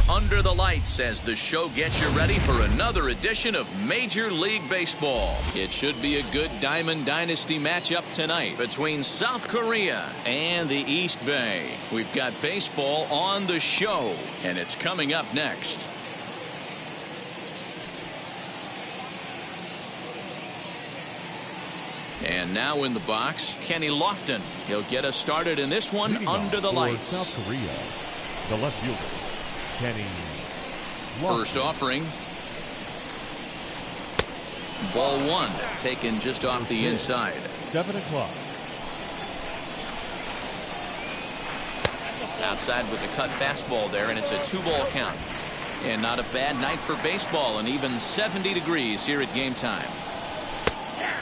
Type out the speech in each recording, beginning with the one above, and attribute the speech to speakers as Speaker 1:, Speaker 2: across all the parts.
Speaker 1: Under the lights as the show gets you ready for another edition of Major League Baseball. It should be a good Diamond Dynasty matchup tonight between South Korea and the East Bay. We've got baseball on the show, and it's coming up next. And now in the box, Kenny Lofton. He'll get us started in this one under the lights.
Speaker 2: South Korea, the left fielder, Kenny Lofton.
Speaker 1: First offering. Ball one, taken just off the inside.
Speaker 2: 7 o'clock.
Speaker 1: Outside with the cut fastball there, and it's a 2-ball count. And not a bad night for baseball, and even 70 degrees here at game time.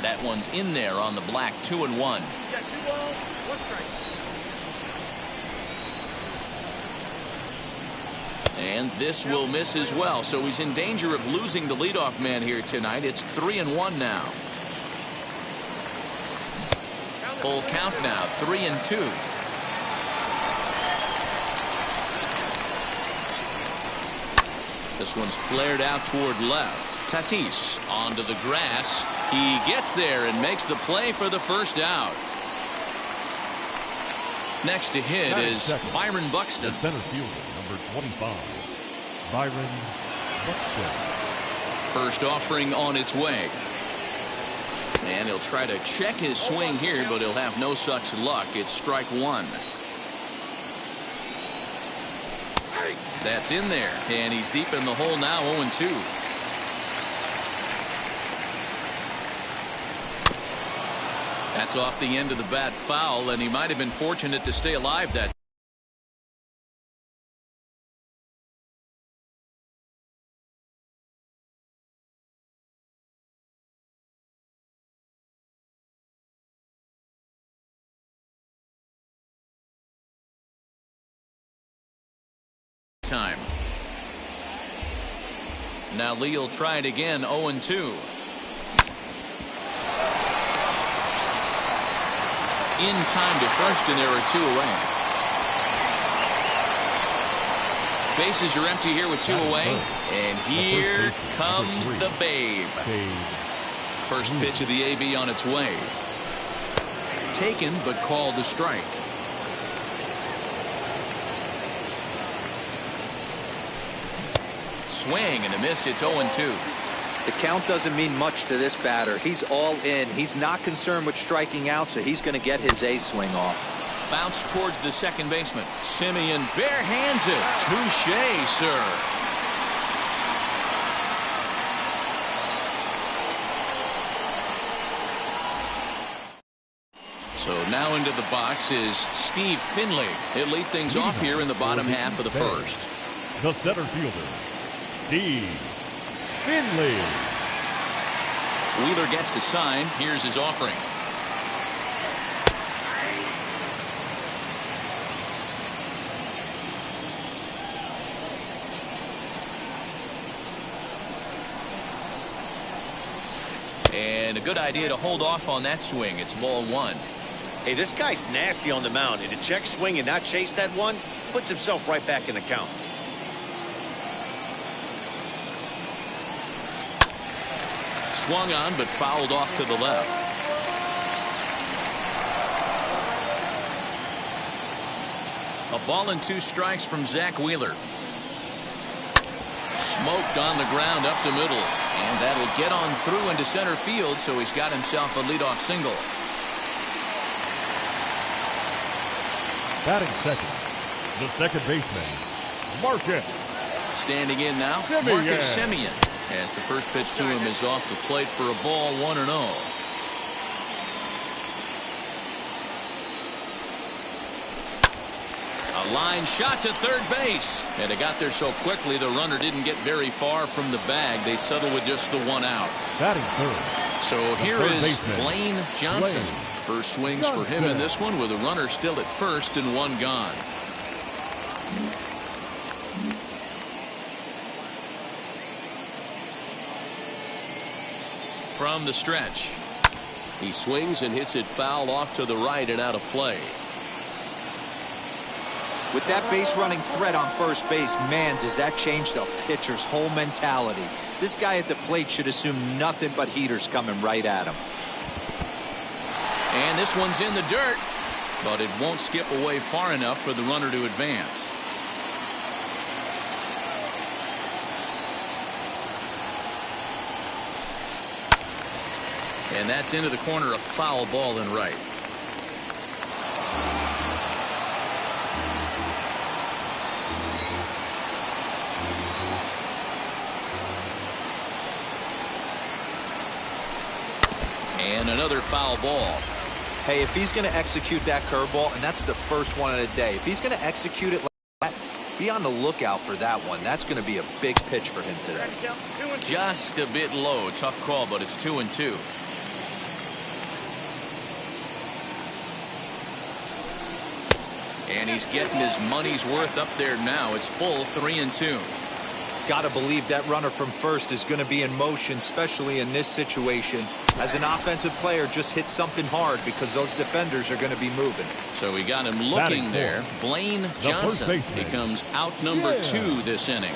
Speaker 1: That one's in there on the black, 2-1. And this will miss as well, so he's in danger of losing the leadoff man here tonight. It's 3-1 now. Full count now, 3-2. This one's flared out toward left. Tatis onto the grass. He gets there and makes the play for the first out. Next to hit is Byron Buxton.
Speaker 2: The center fielder, number 25, Byron Buxton.
Speaker 1: First offering on its way. And he'll try to check his swing here, but he'll have no such luck. It's strike one. That's in there, and he's deep in the hole now, 0-2. That's off the end of the bat foul, and he might have been fortunate to stay alive that time. Now Lee will try it again, 0-2. In time to first, and there are two away. Bases are empty here with two away, and here comes the Babe. First pitch of the AB on its way. Taken, but called a strike. Swing and a miss. It's 0-2.
Speaker 3: The count doesn't mean much to this batter. He's all in. He's not concerned with striking out, so he's going to get his A swing off.
Speaker 1: Bounce towards the second baseman. Simeon barehands it. Touché, sir. So now into the box is Steve Finley. He'll lead things off here in the bottom half of the first.
Speaker 2: The center fielder, Steve Finley.
Speaker 1: Wheeler gets the sign. Here's his offering. And a good idea to hold off on that swing. It's ball one.
Speaker 4: Hey, this guy's nasty on the mound, and to check swing and not chase that one puts himself right back in the count.
Speaker 1: Swung on, but fouled off to the left. A ball and 2 strikes from Zach Wheeler. Smoked on the ground up the middle. And that'll get on through into center field, so he's got himself a leadoff single.
Speaker 2: Batting second, the second baseman, Marcus.
Speaker 1: Standing in now,
Speaker 2: Semien.
Speaker 1: Marcus Semien. As the first pitch to him is off the plate for a ball, 1-0. A line shot to third base. And it got there so quickly the runner didn't get very far from the bag. They settled with just the 1 out.
Speaker 2: Batting third.
Speaker 1: So here
Speaker 2: third
Speaker 1: is
Speaker 2: baseman,
Speaker 1: Blaine Johnson.
Speaker 2: Blaine
Speaker 1: First swings for him in this one with a runner still at first and 1 gone. From the stretch. He swings and hits it foul off to the right and out of play.
Speaker 3: With that base running threat on first base, man, does that change the pitcher's whole mentality. This guy at the plate should assume nothing but heaters coming right at him.
Speaker 1: And this one's in the dirt, but it won't skip away far enough for the runner to advance. And that's into the corner, a foul ball and right. And another foul ball.
Speaker 3: Hey, if he's going to execute that curveball, and that's the first one of the day, if he's going to execute it like that, be on the lookout for that one. That's going to be a big pitch for him today.
Speaker 1: Just a bit low. Tough call, but it's 2-2. And he's getting his money's worth up there now. It's full 3-2.
Speaker 3: Got to believe that runner from first is going to be in motion, especially in this situation. As an offensive player, just hit something hard because those defenders are going to be moving.
Speaker 1: So we got him looking there. Blaine Johnson becomes out number 2 this inning.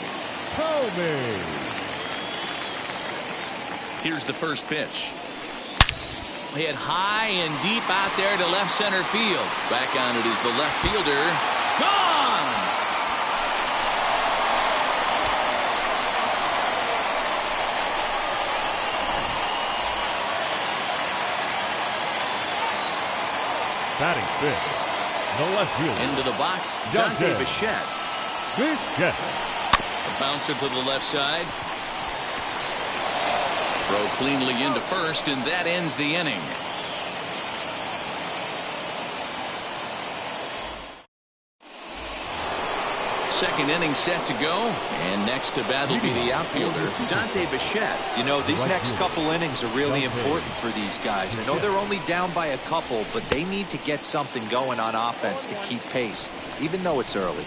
Speaker 1: Here's the first pitch. Hit high and deep out there to left center field. Back on it is the left fielder. Gone!
Speaker 2: Batting fifth, the left fielder.
Speaker 1: Into the box, Dante Bichette. Bounce it to the left side. Throw cleanly into first, and that ends the inning. Second inning set to go, and next to bat will be the outfielder, Dante Bichette.
Speaker 3: You know, these next couple innings are really important for these guys. I know they're only down by a couple, but they need to get something going on offense to keep pace, even though it's early.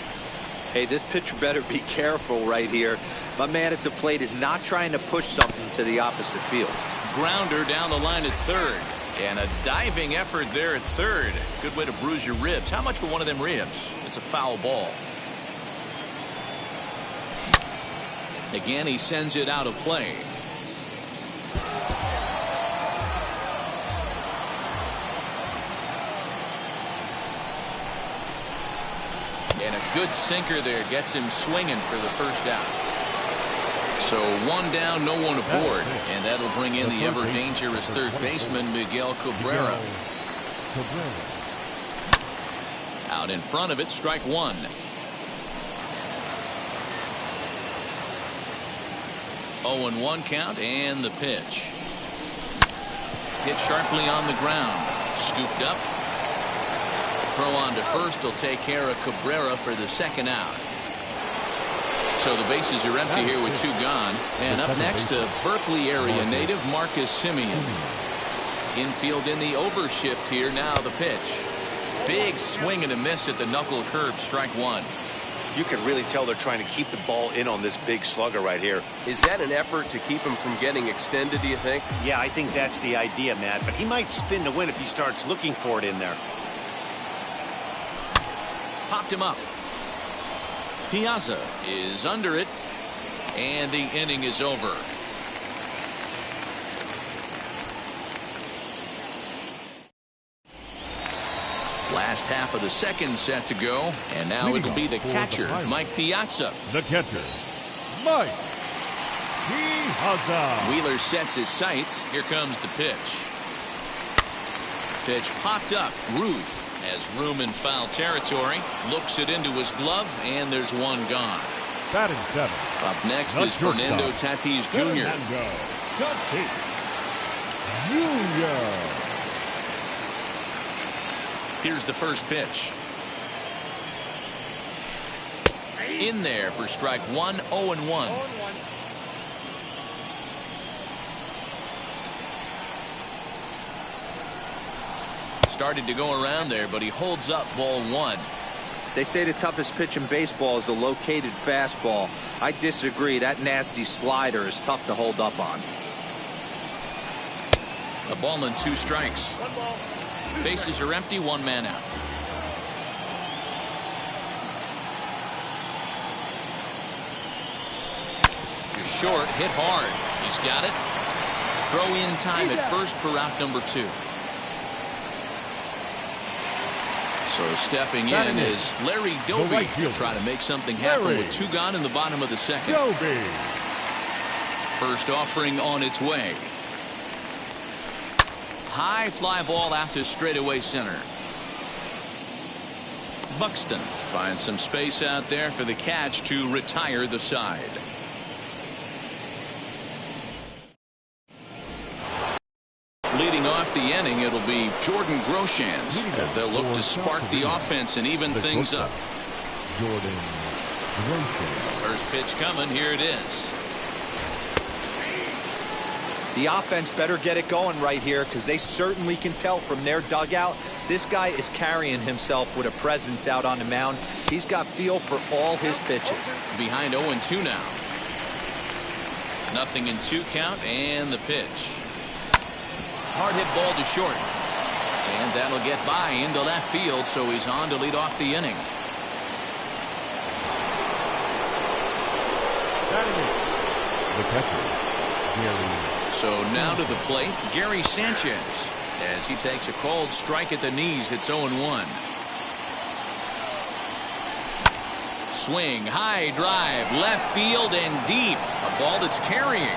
Speaker 3: Hey, this pitcher better be careful right here. My man at the plate is not trying to push something to the opposite field.
Speaker 1: Grounder down the line at third. And a diving effort there at third. Good way to bruise your ribs. How much for one of them ribs? It's a foul ball. Again, he sends it out of play. And a good sinker there gets him swinging for the first out. So 1 down, no one aboard. And that'll bring in the ever dangerous third baseman, Miguel Cabrera. Out in front of it, strike 1. Oh, and 1 count, and the pitch. Hit sharply on the ground. Scooped up. Throw on to first will take care of Cabrera for the second out. So the bases are empty here with 2 gone. And up next, to Berkeley area native Marcus Semien. Infield in the overshift here. Now the pitch. Big swing and a miss at the knuckle curve. Strike 1.
Speaker 4: You can really tell they're trying to keep the ball in on this big slugger right here.
Speaker 5: Is that an effort to keep him from getting extended, do you think?
Speaker 4: Yeah, I think that's the idea, Matt. But he might spin to win if he starts looking for it in there.
Speaker 1: Popped him up. Piazza is under it, and the inning is over. Last half of the second set to go, and now it'll be the catcher, Mike Piazza.
Speaker 2: The catcher, Mike Piazza.
Speaker 1: Wheeler sets his sights. Here comes the pitch. Pitch popped up. Ruth has room in foul territory. Looks it into his glove, and there's one gone.
Speaker 2: Batting seven.
Speaker 1: Up next is Fernando Tatis Jr.
Speaker 2: Fernando Tatis Jr.
Speaker 1: Here's the first pitch. In there for strike one, 0-1. Started to go around there, but he holds up ball one.
Speaker 3: They say the toughest pitch in baseball is a located fastball. I disagree. That nasty slider is tough to hold up on.
Speaker 1: A ball and 2 strikes. Bases are empty, 1 man out. Just short, hit hard. He's got it. Throw in time at first for out number 2. So stepping in is Larry Doby to try to make something happen with 2 gone in the bottom of the second. First offering on its way. High fly ball out to straightaway center. Buxton finds some space out there for the catch to retire the side. Leading off the inning, it'll be Jordan Groshans as they'll look to spark the offense and even things up.
Speaker 2: Jordan Groshans.
Speaker 1: First pitch coming. Here it is.
Speaker 3: The offense better get it going right here because they certainly can tell from their dugout this guy is carrying himself with a presence out on the mound. He's got feel for all his pitches.
Speaker 1: Behind 0-2 now. 0-2 count and the pitch. Hard hit ball to short. And that'll get by into left field, so he's on to lead off the inning.
Speaker 2: The catcher, Gary.
Speaker 1: So now to the plate, Gary Sanchez. As he takes a cold strike at the knees, it's 0-1. Swing, high drive, left field and deep. A ball that's carrying.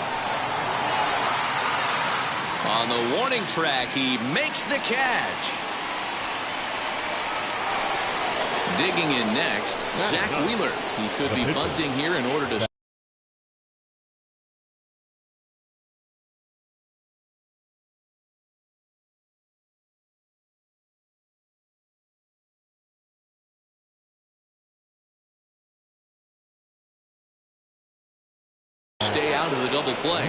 Speaker 1: On the warning track, he makes the catch. Digging in next, Zach Wheeler. He could be bunting here in order to stay out of the double play.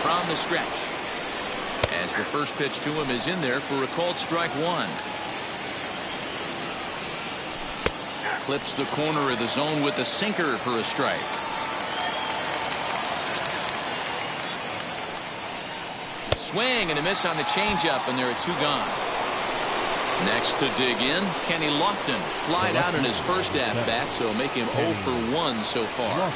Speaker 1: From the stretch, as the first pitch to him is in there for a called strike 1. Clips the corner of the zone with the sinker for a strike. Swing and a miss on the changeup, and there are 2 gone. Next to dig in, Kenny Lofton. Flied out in his first at-bat, so make him 0 for 1 so far.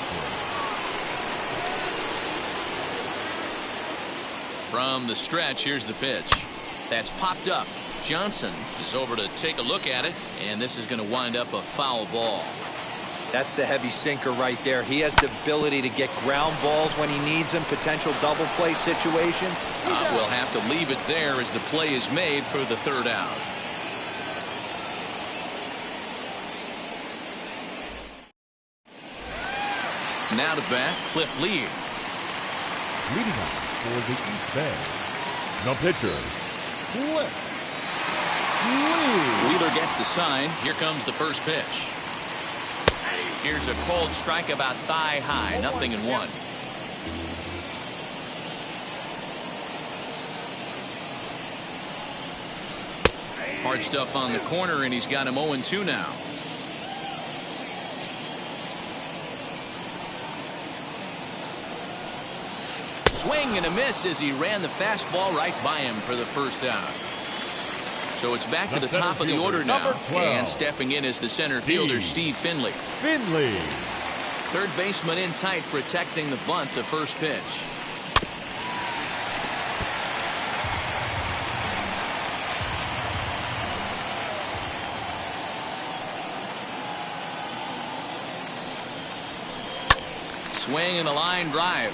Speaker 1: From the stretch, here's the pitch. That's popped up. Johnson is over to take a look at it, and this is going to wind up a foul ball.
Speaker 3: That's the heavy sinker right there. He has the ability to get ground balls when he needs them, potential double play situations.
Speaker 1: We'll have to leave it there as the play is made for the 3rd out. Now to bat, Cliff Lee.
Speaker 2: Leading up for the East Bay, the pitcher, Cliff Lee.
Speaker 1: Wheeler gets the sign. Here comes the first pitch. Here's a cold strike about thigh high. 0-1. Hard stuff on the corner, and he's got him 0-2 now. Swing and a miss as he ran the fastball right by him for the first out. So it's back to the top of the order now. And stepping in is the center fielder, Steve Finley. Third baseman in tight, protecting the bunt, the first pitch. swing and a line drive.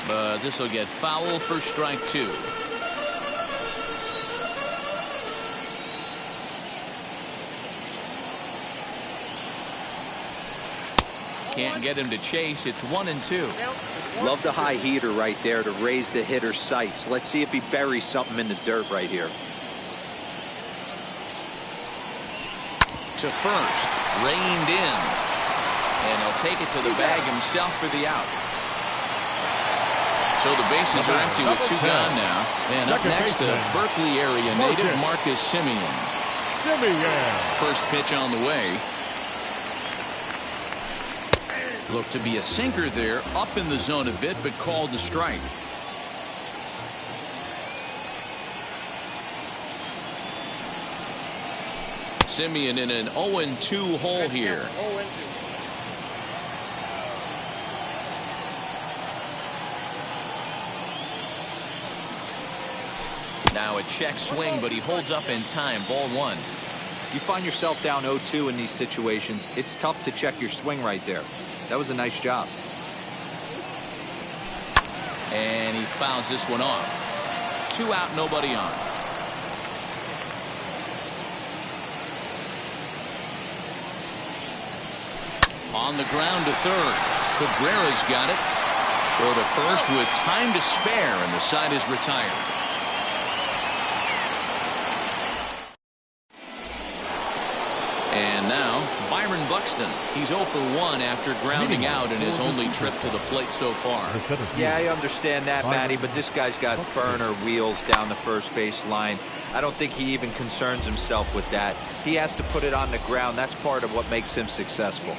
Speaker 1: But this will get foul for strike 2. Can't get him to chase. It's 1-2.
Speaker 3: Love the high heater right there to raise the hitter's sights. Let's see if he buries something in the dirt right here.
Speaker 1: To first, reined in, and he'll take it to the bag himself for the out. So the bases are empty with 2 gone now. And up next, to Berkeley area native Marcus Semien. First pitch on the way. Looked to be a sinker there, up in the zone a bit, but called the strike. Semien in an 0-2 hole here. Now a check swing, but he holds up in time. Ball 1.
Speaker 3: You find yourself down 0-2 in these situations, it's tough to check your swing right there. That was a nice job.
Speaker 1: And he fouls this one off. 2 out, nobody on. On the ground to third. Cabrera's got it. Throw to first with time to spare, and the side is retired. And now, Byron Buxton. He's 0 for 1 after grounding out in his only trip to the plate so far.
Speaker 3: Yeah, I understand that, Matty, but this guy's got burner wheels down the first base line. I don't think he even concerns himself with that. He has to put it on the ground. That's part of what makes him successful.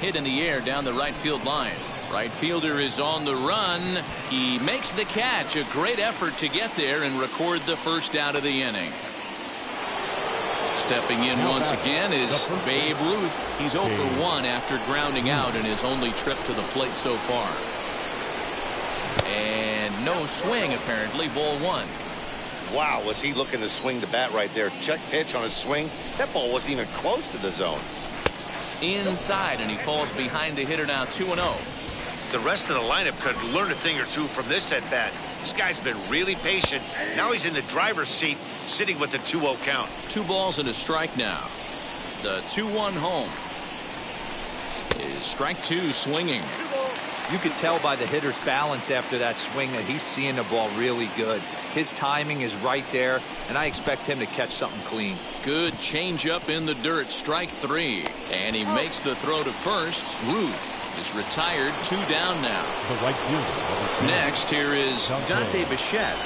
Speaker 1: Hit in the air down the right field line. Right fielder is on the run. He makes the catch. A great effort to get there and record the first out of the inning. Stepping in once again is Babe Ruth. He's 0 for 1 after grounding out in his only trip to the plate so far. And no swing, apparently. Ball 1.
Speaker 4: Wow, was he looking to swing the bat right there? Check pitch on his swing. That ball wasn't even close to the zone.
Speaker 1: Inside, and he falls behind the hitter now. 2-0.
Speaker 4: The rest of the lineup could learn a thing or two from this at bat. This guy's been really patient. Now he's in the driver's seat, sitting with the 2-0 count.
Speaker 1: 2 balls and a strike now. The 2-1 home is strike 2 swinging.
Speaker 3: You could tell by the hitter's balance after that swing that he's seeing the ball really good. His timing is right there, and I expect him to catch something clean.
Speaker 1: Good changeup in the dirt. Strike 3. And he makes the throw to first. Ruth is retired. 2 down now.
Speaker 2: The right fielder.
Speaker 1: Next, here is Dante Bichette.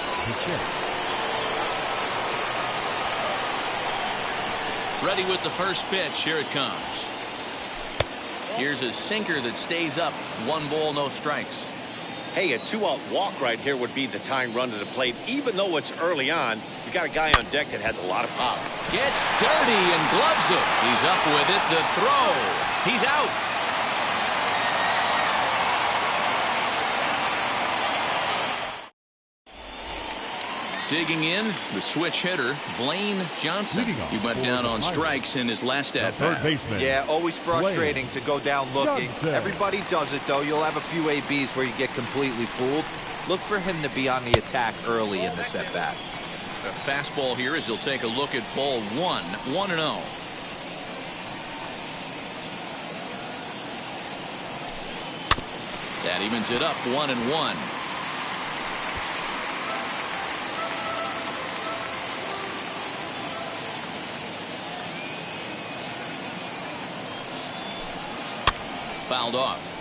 Speaker 1: Ready with the first pitch. Here it comes. Here's a sinker that stays up. 1 ball, no strikes.
Speaker 4: Hey, a 2-out walk right here would be the tying run to the plate. Even though it's early on, you got a guy on deck that has a lot of pop.
Speaker 1: Gets dirty and gloves it. He's up with it. The throw. He's out. Digging in, the switch hitter, Blaine Johnson. He went down on strikes in his last at-bat.
Speaker 3: Yeah, always frustrating to go down looking. Everybody does it, though. You'll have a few ABs where you get completely fooled. Look for him to be on the attack early in this at-bat.
Speaker 1: The fastball here as he'll take a look at ball 1. 1-0. That evens it up. 1-1. Fouled off.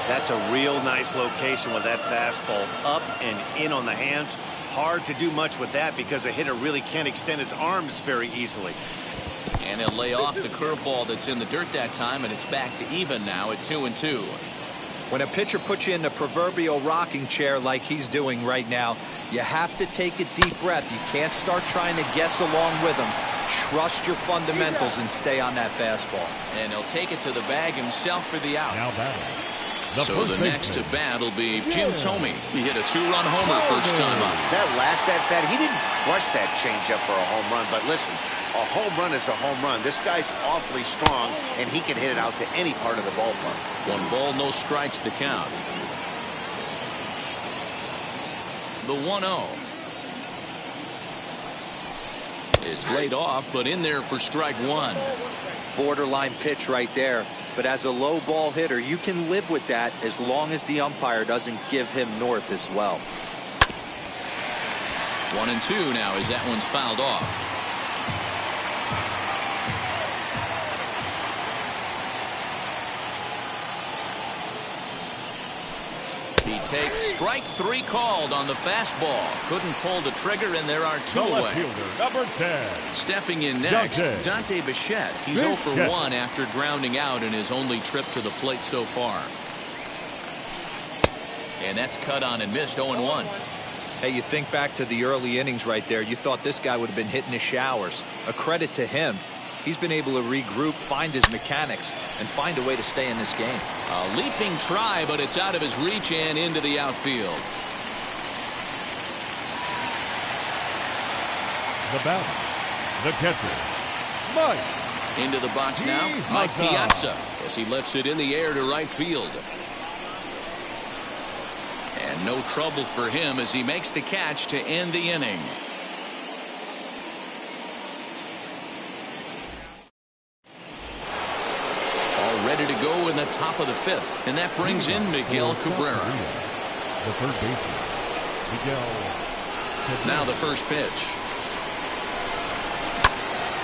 Speaker 4: That's a real nice location with that fastball. Up and in on the hands. Hard to do much with that because a hitter really can't extend his arms very easily.
Speaker 1: And he'll lay off the curveball that's in the dirt that time, and it's back to even now at 2-2.
Speaker 3: When a pitcher puts you in the proverbial rocking chair like he's doing right now, you have to take a deep breath. You can't start trying to guess along with him. Trust your fundamentals and stay on that fastball.
Speaker 1: And he'll take it to the bag himself for the out.
Speaker 2: Now batting.
Speaker 1: So the next to bat will be Jim Thome. He hit a 2-run homer first time up.
Speaker 4: That last at bat, he didn't crushed that changeup for a home run. But listen, a home run is a home run. This guy's awfully strong, and he can hit it out to any part of the ballpark.
Speaker 1: 1 ball, no strikes, the count. The 1-0 is laid off, but in there for strike 1.
Speaker 3: Borderline pitch right there. But as a low ball hitter, you can live with that as long as the umpire doesn't give him north as well.
Speaker 1: 1-2 now as that one's fouled off. He takes strike 3 called on the fastball. Couldn't pull the trigger, and there are 2
Speaker 2: The left
Speaker 1: away.
Speaker 2: fielder, number 10.
Speaker 1: Stepping in next, Dante Bichette. He's 0 for
Speaker 2: Bichette.
Speaker 1: 1 after grounding out in his only trip to the plate so far. And that's cut on and missed. 0-1.
Speaker 3: Hey, you think back to the early innings right there. You thought this guy would have been hitting his showers. A credit to him. He's been able to regroup, find his mechanics, and find a way to stay in this game.
Speaker 1: A leaping try, but it's out of his reach and into the outfield.
Speaker 2: The batter, the catcher, Mike.
Speaker 1: Into the box now, Mike Piazza, as he lifts it in the air to right field. And no trouble for him as he makes the catch to end the inning. Ready to go in the top of the 5th, and that brings in Miguel Cabrera.
Speaker 2: The third baseman, Miguel Cabrera.
Speaker 1: Now the first pitch.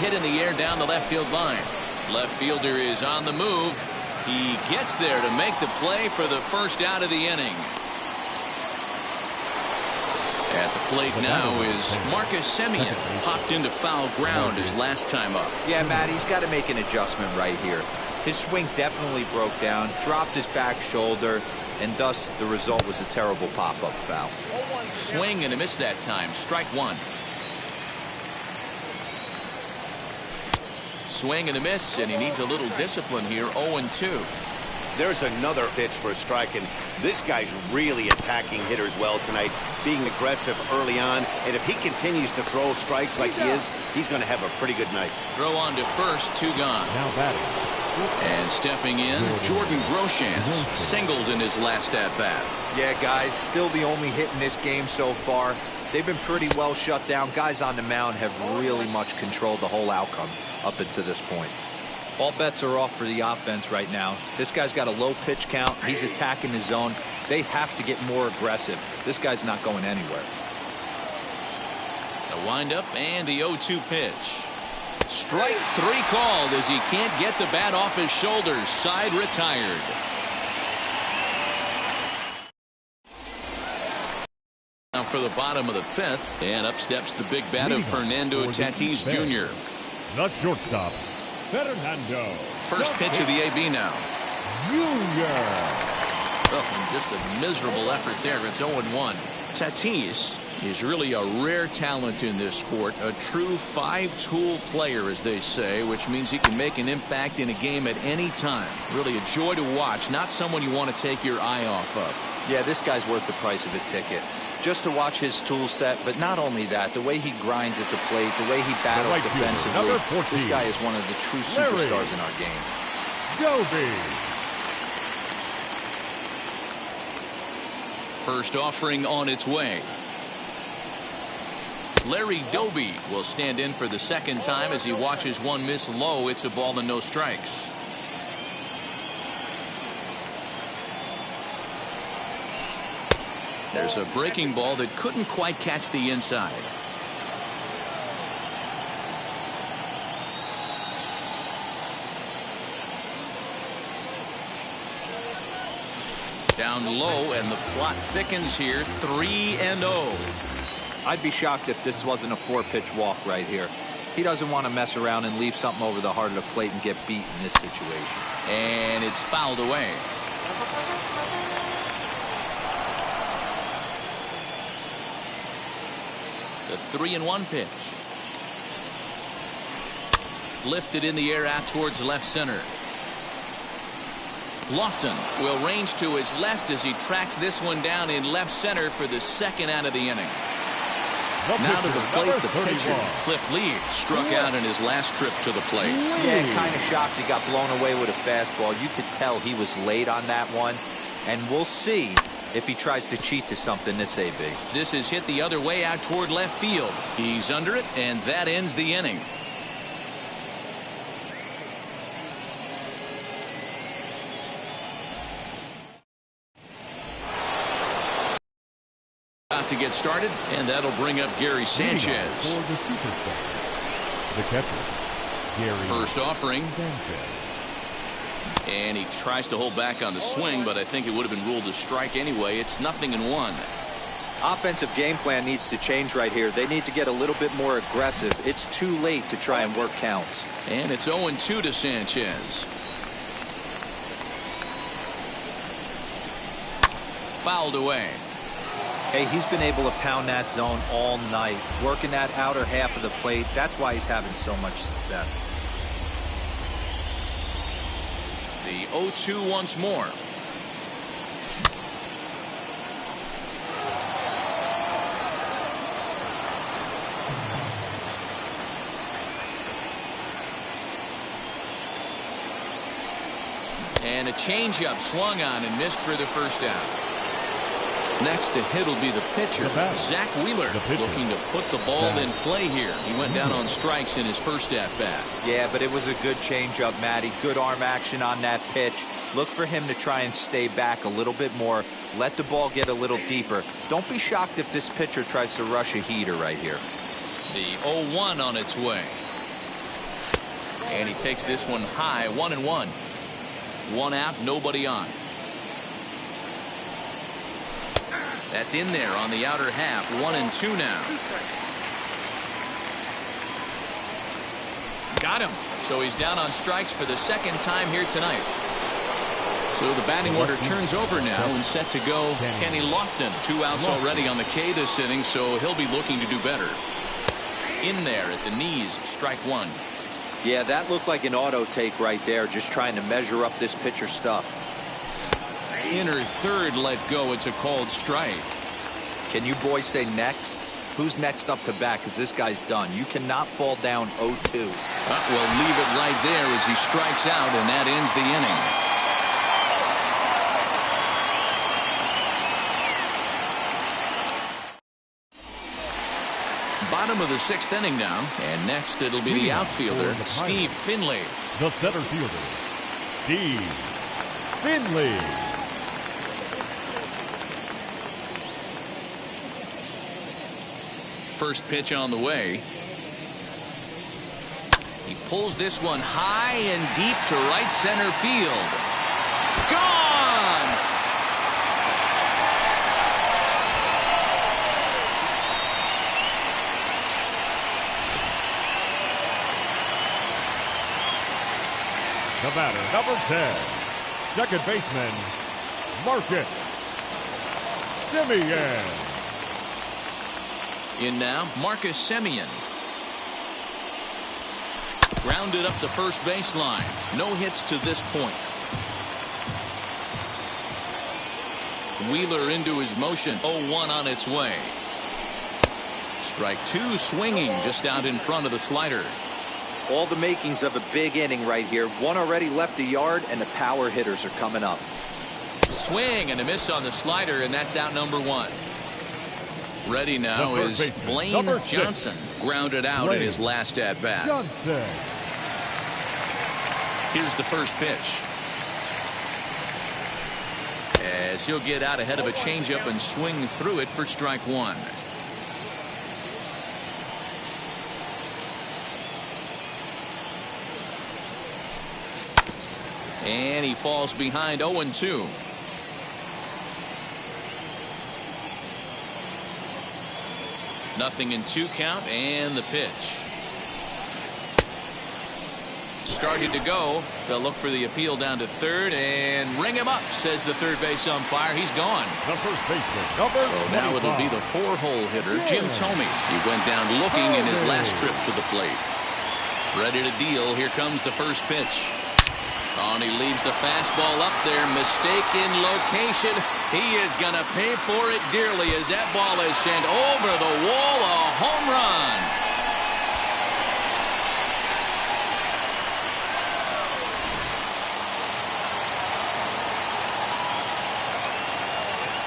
Speaker 1: Hit in the air down the left field line. Left fielder is on the move. He gets there to make the play for the first out of the inning. At the plate now is Marcus Semien. Popped into foul ground his last time up.
Speaker 3: Yeah, Matt, he's got to make an adjustment right here. His swing definitely broke down, dropped his back shoulder, and thus the result was a terrible pop-up foul.
Speaker 1: Swing and a miss that time. Strike 1. Swing and a miss, and he needs a little discipline here. 0-2.
Speaker 4: There's another pitch for a strike, and this guy's really attacking hitters well tonight, being aggressive early on. And if he continues to throw strikes like he is, he's going to have a pretty good night.
Speaker 1: Throw on to first, 2 gone.
Speaker 2: Now batting.
Speaker 1: And stepping in, Jordan Groshans singled in his last at-bat.
Speaker 3: Yeah, guys, still the only hit in this game so far. They've been pretty well shut down. Guys on the mound have really much controlled the whole outcome up until this point. All bets are off for the offense right now. This guy's got a low pitch count. He's attacking his zone. They have to get more aggressive. This guy's not going anywhere.
Speaker 1: The windup and the 0-2 pitch. Strike 3 called as he can't get the bat off his shoulders. Side retired. Now for the bottom of the 5th, and up steps the big bat of Fernando Tatis Jr.
Speaker 2: The shortstop, Fernando.
Speaker 1: First pitch of the AB now.
Speaker 2: Junior.
Speaker 1: Oh, and just a miserable effort there. It's 0-1. Tatis is really a rare talent in this sport, a true 5-tool player, as they say, which means he can make an impact in a game at any time. Really a joy to watch, not someone you want to take your eye off of.
Speaker 3: Yeah, this guy's worth the price of a ticket. Just to watch his tool set, but not only that, the way he grinds at the plate, the way he battles defensively, this guy is one of the true superstars in our game.
Speaker 2: Doby.
Speaker 1: First offering on its way. Larry Doby will stand in for the second time as he watches one miss low. It's a ball and no strikes. There's a breaking ball that couldn't quite catch the inside. Down low, and the plot thickens here. 3-0.
Speaker 3: I'd be shocked if this wasn't a 4-pitch walk right here. He doesn't want to mess around and leave something over the heart of the plate and get beat in this situation.
Speaker 1: And it's fouled away. The 3-1 pitch. Lifted in the air out towards left center. Lofton will range to his left as he tracks this one down in left center for the second out of the inning. Now to the plate,
Speaker 2: number
Speaker 1: the pitcher,
Speaker 2: 31.
Speaker 1: Cliff Lee, struck out in his last trip to the plate.
Speaker 3: Yeah, kind of shocked he got blown away with a fastball. You could tell he was late on that one. And we'll see if he tries to cheat to something this AB.
Speaker 1: This is hit the other way out toward left field. He's under it, and that ends the inning. About to get started, and that'll bring up Gary Sanchez.
Speaker 2: For the superstar, the catcher, Gary
Speaker 1: First offering.
Speaker 2: Sanchez.
Speaker 1: And he tries to hold back on the swing, but I think it would have been ruled a strike anyway. It's 0-1.
Speaker 3: Offensive game plan needs to change right here. They need to get a little bit more aggressive. It's too late to try and work counts.
Speaker 1: And it's 0-2 to Sanchez. Fouled away.
Speaker 3: Hey, he's been able to pound that zone all night, working that outer half of the plate. That's why he's having so much success.
Speaker 1: The 0-2 once more. And a changeup swung on and missed for the first out. Next to hit will be the pitcher, Zach Wheeler, looking to put the ball in play here. He went down on strikes in his first at-bat.
Speaker 3: Yeah, but it was a good changeup, Matty. Good arm action on that pitch. Look for him to try and stay back a little bit more. Let the ball get a little deeper. Don't be shocked if this pitcher tries to rush a heater right here.
Speaker 1: The 0-1 on its way. And he takes this one high, 1-1. One out, nobody on. That's in there on the outer half. 1-2 now. Got him. So he's down on strikes for the second time here tonight. So the batting order turns over now and set to go Kenny Lofton. 2 outs already on the K this inning, so he'll be looking to do better. In there at the knees, strike one.
Speaker 3: Yeah, that looked like an auto take right there, just trying to measure up this pitcher's stuff.
Speaker 1: Inner third let go. It's a called strike.
Speaker 3: Can you boys say next? Who's next up to bat? Because this guy's done. You cannot fall down 0-2.
Speaker 1: We'll leave it right there as he strikes out, and that ends the inning. Bottom of the 6th inning now, and next it'll be the outfielder, Steve Finley.
Speaker 2: The center fielder, Steve Finley.
Speaker 1: First pitch on the way. He pulls this one high and deep to right center field. Gone!
Speaker 2: The batter, number 10, second baseman, Marcus Semien.
Speaker 1: In now, Marcus Semien. Grounded up the first baseline. No hits to this point. Wheeler into his motion. 0-1 on its way. Strike two, swinging just out in front of the slider.
Speaker 3: All the makings of a big inning right here. One already left the yard, and the power hitters are coming up.
Speaker 1: Swing and a miss on the slider, and that's out number one. Ready now is Blaine Johnson, grounded out in his last at-bat. Here's the first pitch. As he'll get out ahead of a changeup and swing through it for strike one. And he falls behind 0-2. Nothing in 2 count, and the pitch. Started to go. They'll look for the appeal down to third and ring him up, says the third base umpire. He's gone.
Speaker 2: The first baseman, number 25.
Speaker 1: So now it'll be the 4-hole hitter, Jim Thome. He went down looking in his last trip to the plate. Ready to deal. Here comes the first pitch. Oh, and he leaves the fastball up there. Mistaken location. He is going to pay for it dearly as that ball is sent over the wall. A home run.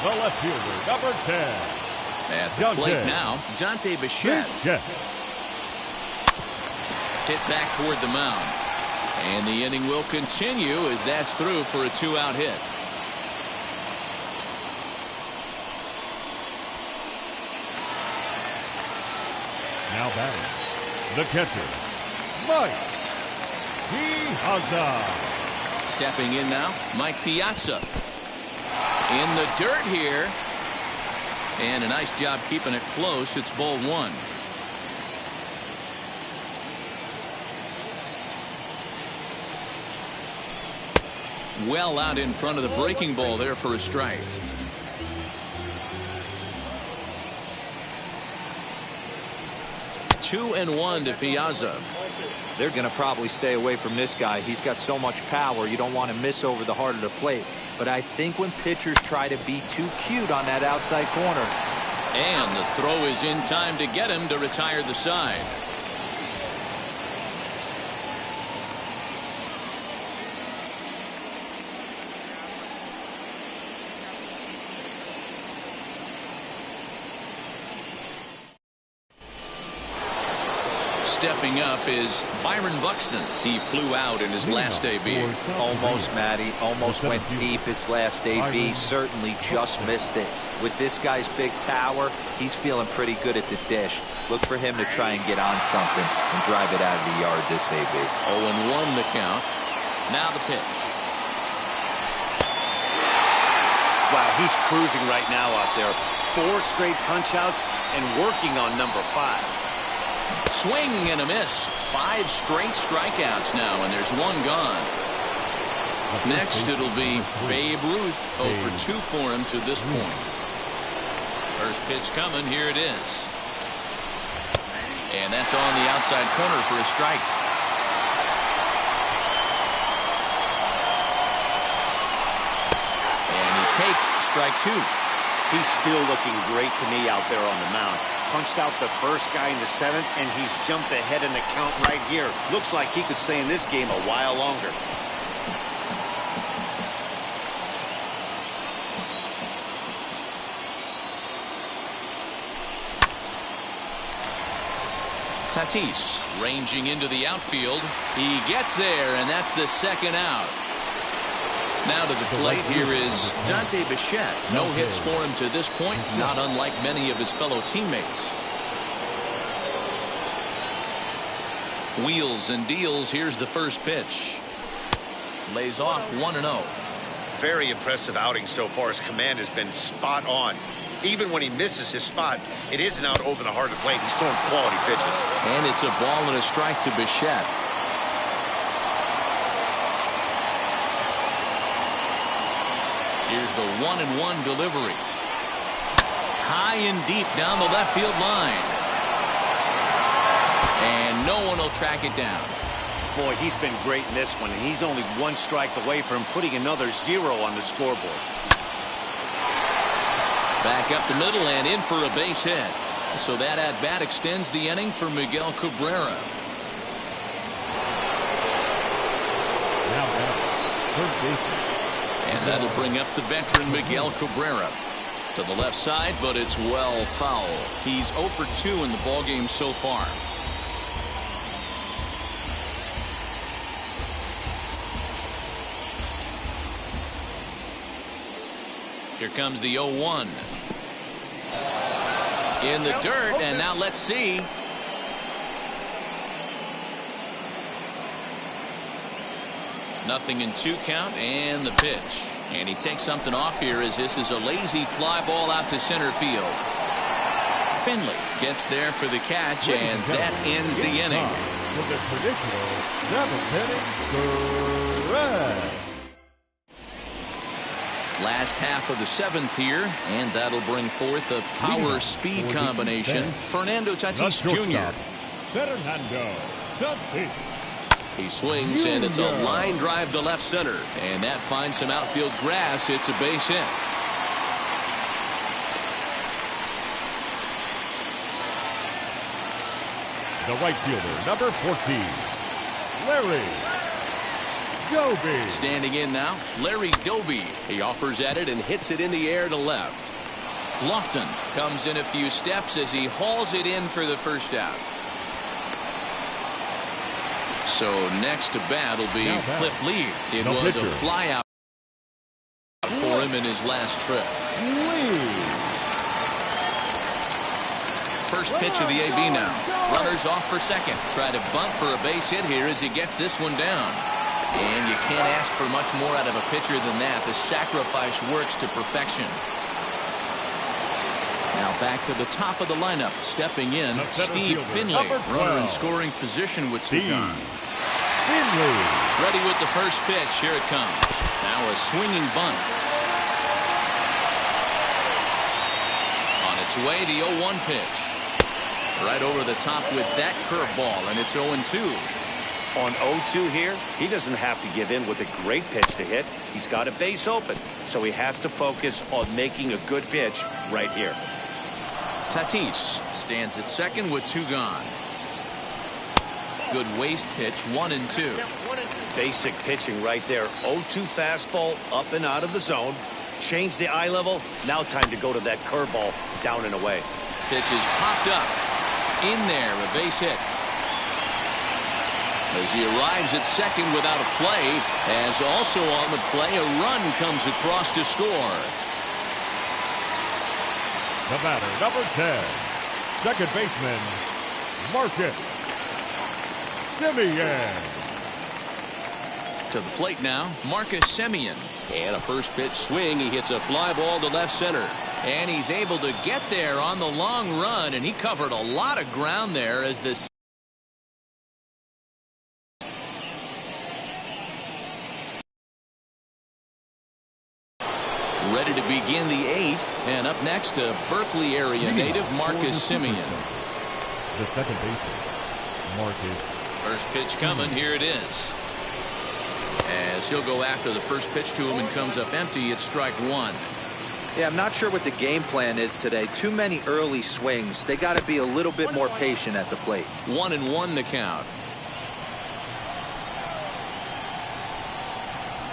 Speaker 2: The left fielder, number 10.
Speaker 1: At the plate now, Dante Bichette. Hit back toward the mound. And the inning will continue as that's through for a 2-out hit.
Speaker 2: Now batting, the catcher, Mike Piazza.
Speaker 1: Stepping in now, Mike Piazza. In the dirt here. And a nice job keeping it close. It's ball one. Well out in front of the breaking ball there for a strike. Two and one to Piazza.
Speaker 3: They're going to probably stay away from this guy. He's got so much power. You don't want to miss over the heart of the plate. But I think when pitchers try to be too cute on that outside corner.
Speaker 1: And the throw is in time to get him to retire the side. Stepping up is Byron Buxton. He flew out in his last debut.
Speaker 3: Almost, Matty. Almost went deep his last AB. Certainly just missed it. With this guy's big power, he's feeling pretty good at the dish. Look for him to try and get on something and drive it out of the yard this AB.
Speaker 1: 0-1 the count. Now the pitch.
Speaker 4: Wow, he's cruising right now out there. 4 straight punch-outs and working on number 5.
Speaker 1: Swing and a miss. 5 straight strikeouts now, and there's 1 gone. Next, it'll be Babe Ruth. 0 for 2 for him to this point. First pitch coming. Here it is. And that's on the outside corner for a strike. And he takes strike 2.
Speaker 4: He's still looking great to me out there on the mound. Punched out the first guy in the 7th, and he's jumped ahead in the count right here. Looks like he could stay in this game a while longer.
Speaker 1: Tatis ranging into the outfield. He gets there, and that's the 2nd out. Now to the plate, here is Dante Bichette. No hits for him to this point, not unlike many of his fellow teammates. Wheels and deals. Here's the first pitch. Lays off 1-0.
Speaker 4: Very impressive outing so far. His command has been spot on. Even when he misses his spot, it isn't out over the heart of the plate. He's throwing quality pitches.
Speaker 1: And it's a ball and a strike to Bichette. Here's the 1-1 delivery. High and deep down the left field line. And no one will track it down.
Speaker 4: Boy, he's been great in this one, and he's only 1 strike away from putting another 0 on the scoreboard.
Speaker 1: Back up the middle and in for a base hit. So that at-bat extends the inning for Miguel Cabrera.
Speaker 2: Now first baseman.
Speaker 1: And that'll bring up the veteran Miguel Cabrera to the left side, but it's well foul. He's 0 for 2 in the ballgame so far. Here comes the 0-1. In the dirt, and now let's see. Nothing in 2 count, and the pitch. And he takes something off here as this is a lazy fly ball out to center field. Finley gets there for the catch, and that ends the inning.
Speaker 2: With the traditional 7th inning stretch.
Speaker 1: Last half of the 7th here, and that'll bring forth a power-speed combination. Fernando Tatis Jr.
Speaker 2: Fernando Tatis.
Speaker 1: He swings, and it's a line drive to left center. And that finds some outfield grass. It's a base hit.
Speaker 2: The right fielder, number 14, Larry Doby.
Speaker 1: Standing in now, Larry Doby. He offers at it and hits it in the air to left. Lofton comes in a few steps as he hauls it in for the first out. So next to bat will be Cliff Lee. It was a fly out for him in his last trip. First pitch of the AB now. Runners off for second. Try to bunt for a base hit here as he gets this one down. And you can't ask for much more out of a pitcher than that. The sacrifice works to perfection. Now back to the top of the lineup. Stepping in, Steve Finley. Runner in scoring position with two gone.
Speaker 2: Finley.
Speaker 1: Ready with the first pitch. Here it comes. Now a swinging bunt. On its way, the 0-1 pitch. Right over the top with that curveball, and it's 0-2.
Speaker 4: On 0-2 here, he doesn't have to give in with a great pitch to hit. He's got a base open, so he has to focus on making a good pitch right here.
Speaker 1: Tatis stands at second with two gone. Good waist pitch, 1-2.
Speaker 4: Basic pitching right there. 0-2 fastball up and out of the zone. Change the eye level. Now time to go to that curveball down and away.
Speaker 1: Pitch is popped up. In there, a base hit. As he arrives at second without a play, as also on the play, a run comes across to score.
Speaker 2: The batter, number 10, second baseman, Marcus Semien.
Speaker 1: To the plate now, Marcus Semien. And a first pitch swing. He hits a fly ball to left center. And he's able to get there on the long run, and he covered a lot of ground there as this. Ready to begin the eighth, and up next to Berkeley area native Marcus Semien.
Speaker 2: The second baseman, Marcus.
Speaker 1: First pitch coming, here it is. As he'll go after the first pitch to him and comes up empty, it's strike one.
Speaker 3: Yeah, I'm not sure what the game plan is today. Too many early swings. They got to be a little bit more patient at the plate.
Speaker 1: 1-1 the count.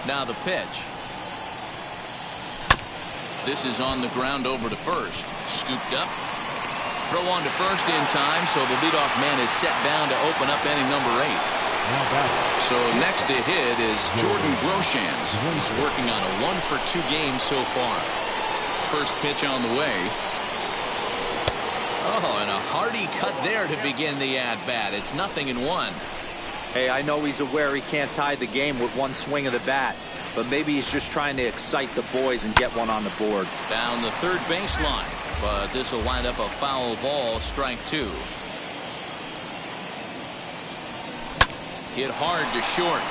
Speaker 1: Now the pitch. This is on the ground over to first. Scooped up. Throw on to first in time, so the leadoff man is set down to open up inning number 8. So next to hit is Jordan Groshans. He's working on a 1-for-2 game so far. First pitch on the way. Oh, and a hearty cut there to begin the at-bat. It's 0-1.
Speaker 3: Hey, I know he's aware he can't tie the game with one swing of the bat, but maybe he's just trying to excite the boys and get one on the board.
Speaker 1: Down the third baseline, but this will wind up a foul ball, strike two. Hit hard to short.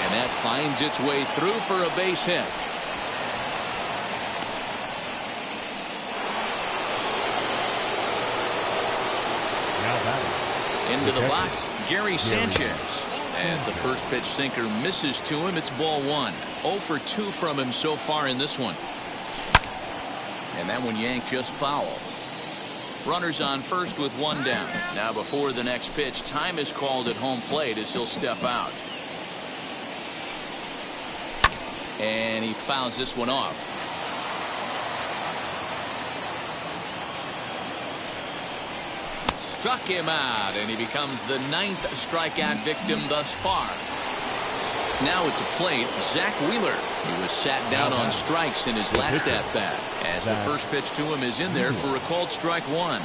Speaker 1: And that finds its way through for a base hit. Into the box, Gary Sanchez. As the first pitch sinker misses to him, it's ball one. 0-for-2 from him so far in this one. And that one yanked just foul. Runners on first with one down. Now before the next pitch, time is called at home plate as he'll step out. And he fouls this one off. Struck him out, and he becomes the 9th strikeout victim thus far. Now at the plate, Zach Wheeler. He was sat down on strikes in his last at-bat, as the first pitch to him is in there for a called strike one.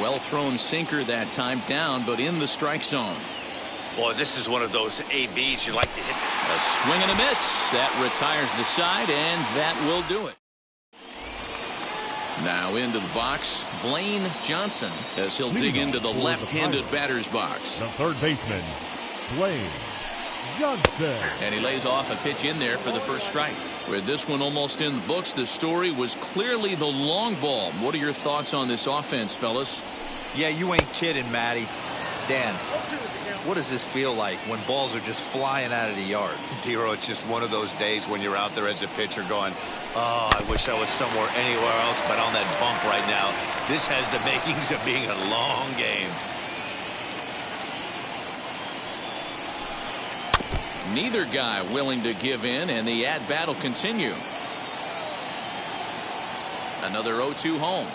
Speaker 1: Well thrown sinker that time, down but in the strike zone.
Speaker 4: Boy, this is one of those ABs you like to hit.
Speaker 1: A swing and a miss. That retires the side, and that will do it. Now into the box, Blaine Johnson, as he'll dig into the left-handed batter's box.
Speaker 2: The third baseman, Blaine Johnson.
Speaker 1: And he lays off a pitch in there for the first strike. With this one almost in the books, the story was clearly the long ball. What are your thoughts on this offense, fellas?
Speaker 3: Yeah, you ain't kidding, Matty. Dan, what does this feel like when balls are just flying out of the yard?
Speaker 4: Dero, it's just one of those days when you're out there as a pitcher going, oh, I wish I was somewhere anywhere else but on that bump right now. This has the makings of being a long game.
Speaker 1: Neither guy willing to give in, and the at-bat will continue. Another 0-2 home.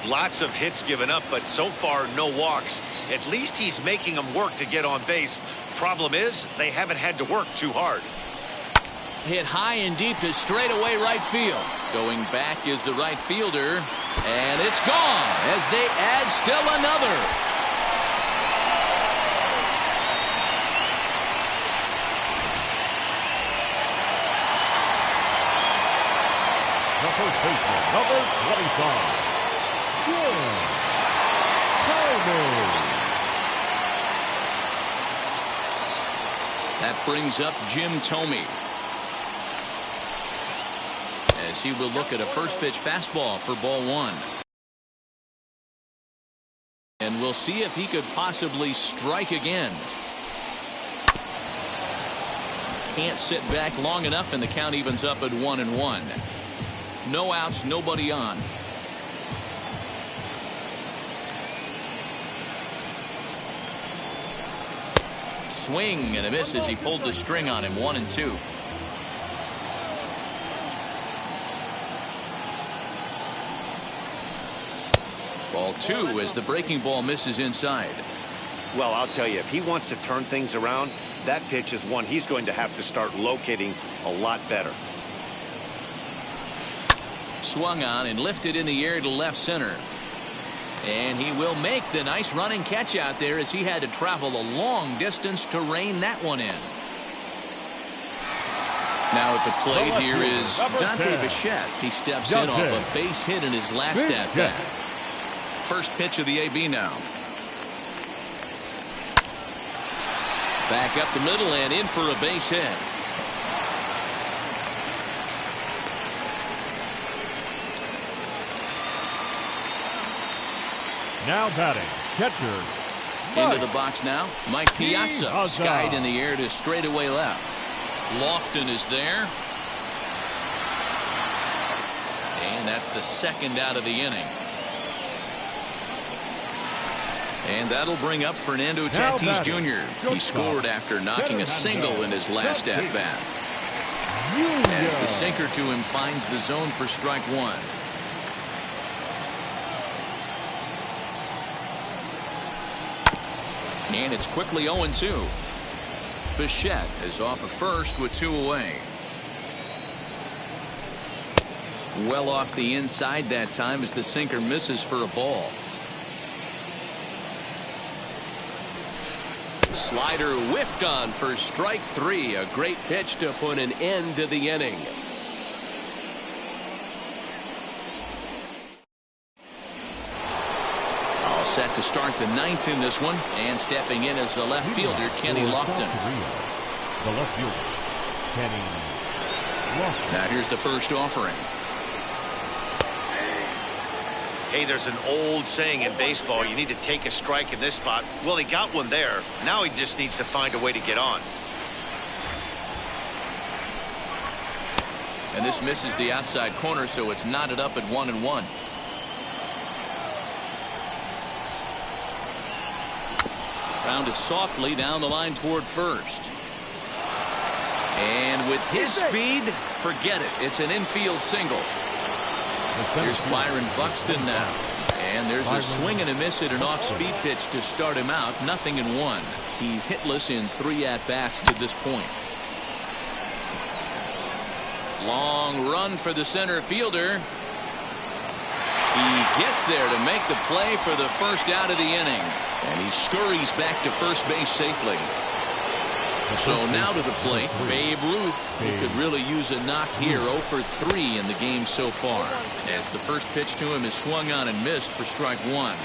Speaker 4: Lots of hits given up, but so far no walks. At least he's making them work to get on base. Problem is, they haven't had to work too hard.
Speaker 1: Hit high and deep to straightaway right field. Going back is the right fielder, and it's gone as they add still another.
Speaker 2: The first baseman, number 25.
Speaker 1: That brings up Jim Thome, as he will look at a first pitch fastball for ball one. And we'll see if he could possibly strike again. Can't sit back long enough, and the count evens up at 1-1. No outs, nobody on. Swing and a miss as he pulled the string on him. 1-2. Ball two as the breaking ball misses inside.
Speaker 4: Well, I'll tell you, if he wants to turn things around, that pitch is one he's going to have to start locating a lot better.
Speaker 1: Swung on and lifted in the air to left center. And he will make the nice running catch out there as he had to travel a long distance to rein that one in. Now at the plate here is Dante Bichette. He steps in off a base hit in his last at bat. First pitch of the AB now. Back up the middle and in for a base hit.
Speaker 2: Now batting, catcher.
Speaker 1: Into the box now, Mike Piazza. Skied in the air to straightaway left. Lofton is there. And that's the second out of the inning. And that'll bring up Fernando Tatis Jr. He scored after knocking a single in his last at-bat. As the sinker to him finds the zone for strike one. And it's quickly 0-2. Bichette is off of first with two away. Well off the inside that time as the sinker misses for a ball. Slider whiffed on for strike three. A great pitch to put an end to the inning. All set to start the ninth in this one. And stepping in as the left fielder, Kenny Lofton.
Speaker 2: The left fielder, Kenny Lofton.
Speaker 1: Now here's the first offering.
Speaker 4: Hey, there's an old saying in baseball, you need to take a strike in this spot. Well, he got one there. Now he just needs to find a way to get on.
Speaker 1: And this misses the outside corner, so it's knotted up at 1-1. Rounded softly down the line toward first. And with his speed, forget it. It's an infield single. Here's Byron Buxton now. And there's a swing and a miss at an off-speed pitch to start him out. 0-1. He's hitless in 3 at-bats to this point. Long run for the center fielder. He gets there to make the play for the first out of the inning. And he scurries back to first base safely. So now to the plate, Babe Ruth, who could really use a knock here. 0 for 3 in the game so far, as the first pitch to him is swung on and missed for strike one.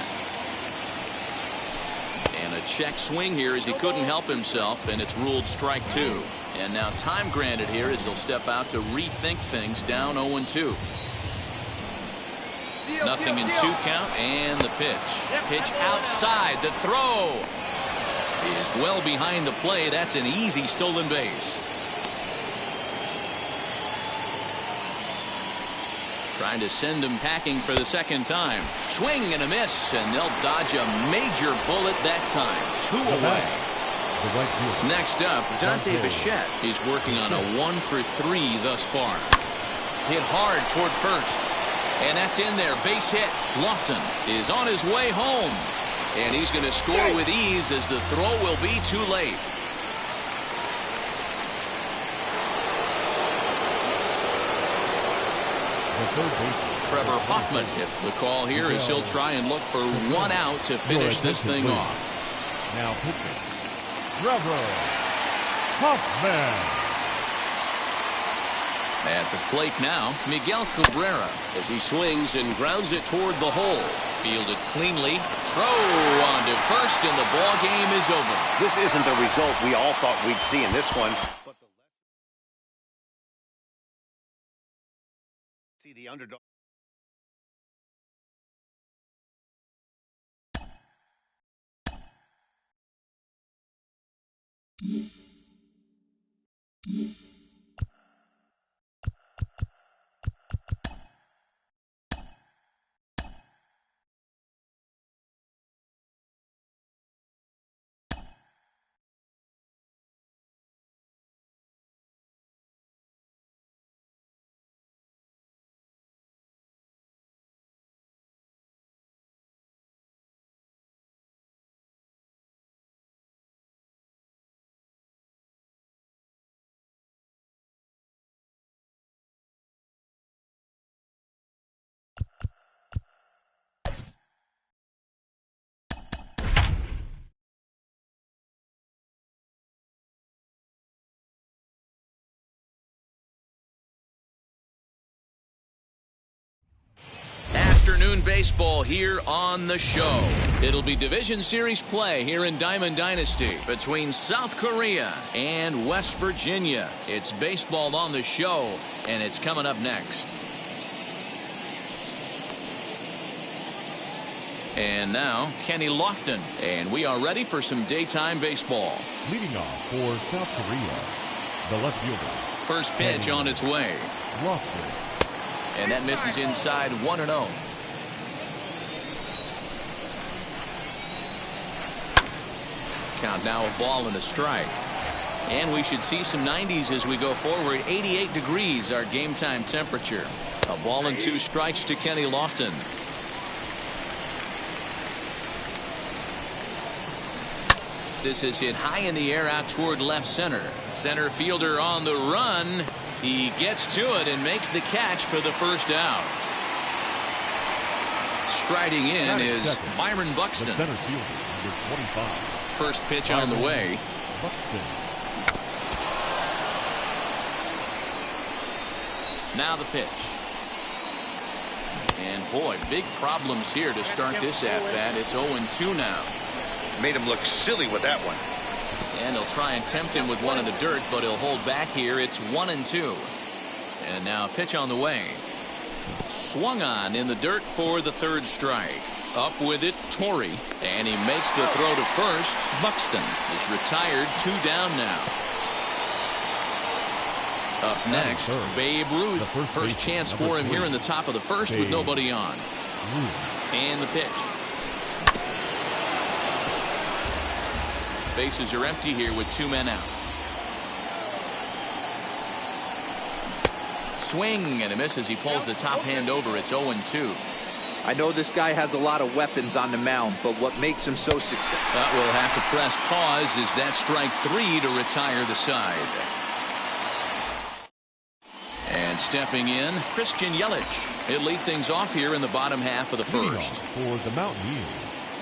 Speaker 1: And a check swing here as he couldn't help himself, and it's ruled strike two. And now time granted here as he'll step out to rethink things, down 0-2. Nothing in 2 count, and the pitch. Pitch outside. The throw is well behind the play. That's an easy stolen base. Trying to send him packing for the second time. Swing and a miss, and they'll dodge a major bullet that time. 2 away. Next up, Dante Bichette. He's working on a 1-for-3 thus far. Hit hard toward first. And that's in there. Base hit. Lofton is on his way home. And he's going to score with ease as the throw will be too late. Trevor Hoffman gets the call here as he'll try and look for 1 out to finish this thing off.
Speaker 2: Now pitching, Trevor Hoffman.
Speaker 1: At the plate now, Miguel Cabrera as he swings and grounds it toward the hole. Fielded cleanly. Throw on to first, and the ball game is over.
Speaker 4: This isn't the result we all thought we'd see in this one. But see the underdog.
Speaker 1: Afternoon baseball here on the show. It'll be Division Series play here in Diamond Dynasty between South Korea and West Virginia. It's baseball on the show, and it's coming up next. And now, Kenny Lofton, and we are ready for some daytime baseball.
Speaker 2: Leading off for South Korea, the left fielder.
Speaker 1: First pitch on its way.
Speaker 2: Lofton.
Speaker 1: And that misses inside 1-0. Count now a ball and a strike. And we should see some 90s as we go forward. 88 degrees our game time temperature. A ball and 2 strikes to Kenny Lofton. This is hit high in the air out toward left center. Center fielder on the run. He gets to it and makes the catch for the first out. Striding in is Byron Buxton.
Speaker 2: The center fielder, number 25.
Speaker 1: First pitch on the way.
Speaker 2: Buxton.
Speaker 1: Now the pitch. And boy, big problems here to start this at-bat. It's 0-2 now.
Speaker 4: Made him look silly with that one.
Speaker 1: And they'll try and tempt him with one in the dirt, but he'll hold back here. It's 1-2. And now a pitch on the way. Swung on in the dirt for the third strike. Up with it, Torrey. And he makes the throw to first. Buxton is retired. 2 down now. Up next, Babe Ruth. First chance for him here in the top of the first with nobody on. And the pitch. Bases are empty here with 2 men out. Swing and a miss as he pulls the top hand over. It's 0-2.
Speaker 3: I know this guy has a lot of weapons on the mound, but what makes him so successful?
Speaker 1: We'll have to press pause as that strike 3 to retire the side. And stepping in, Christian Yelich. He'll lead things off here in the bottom half of the first.
Speaker 2: For the Mountaineers.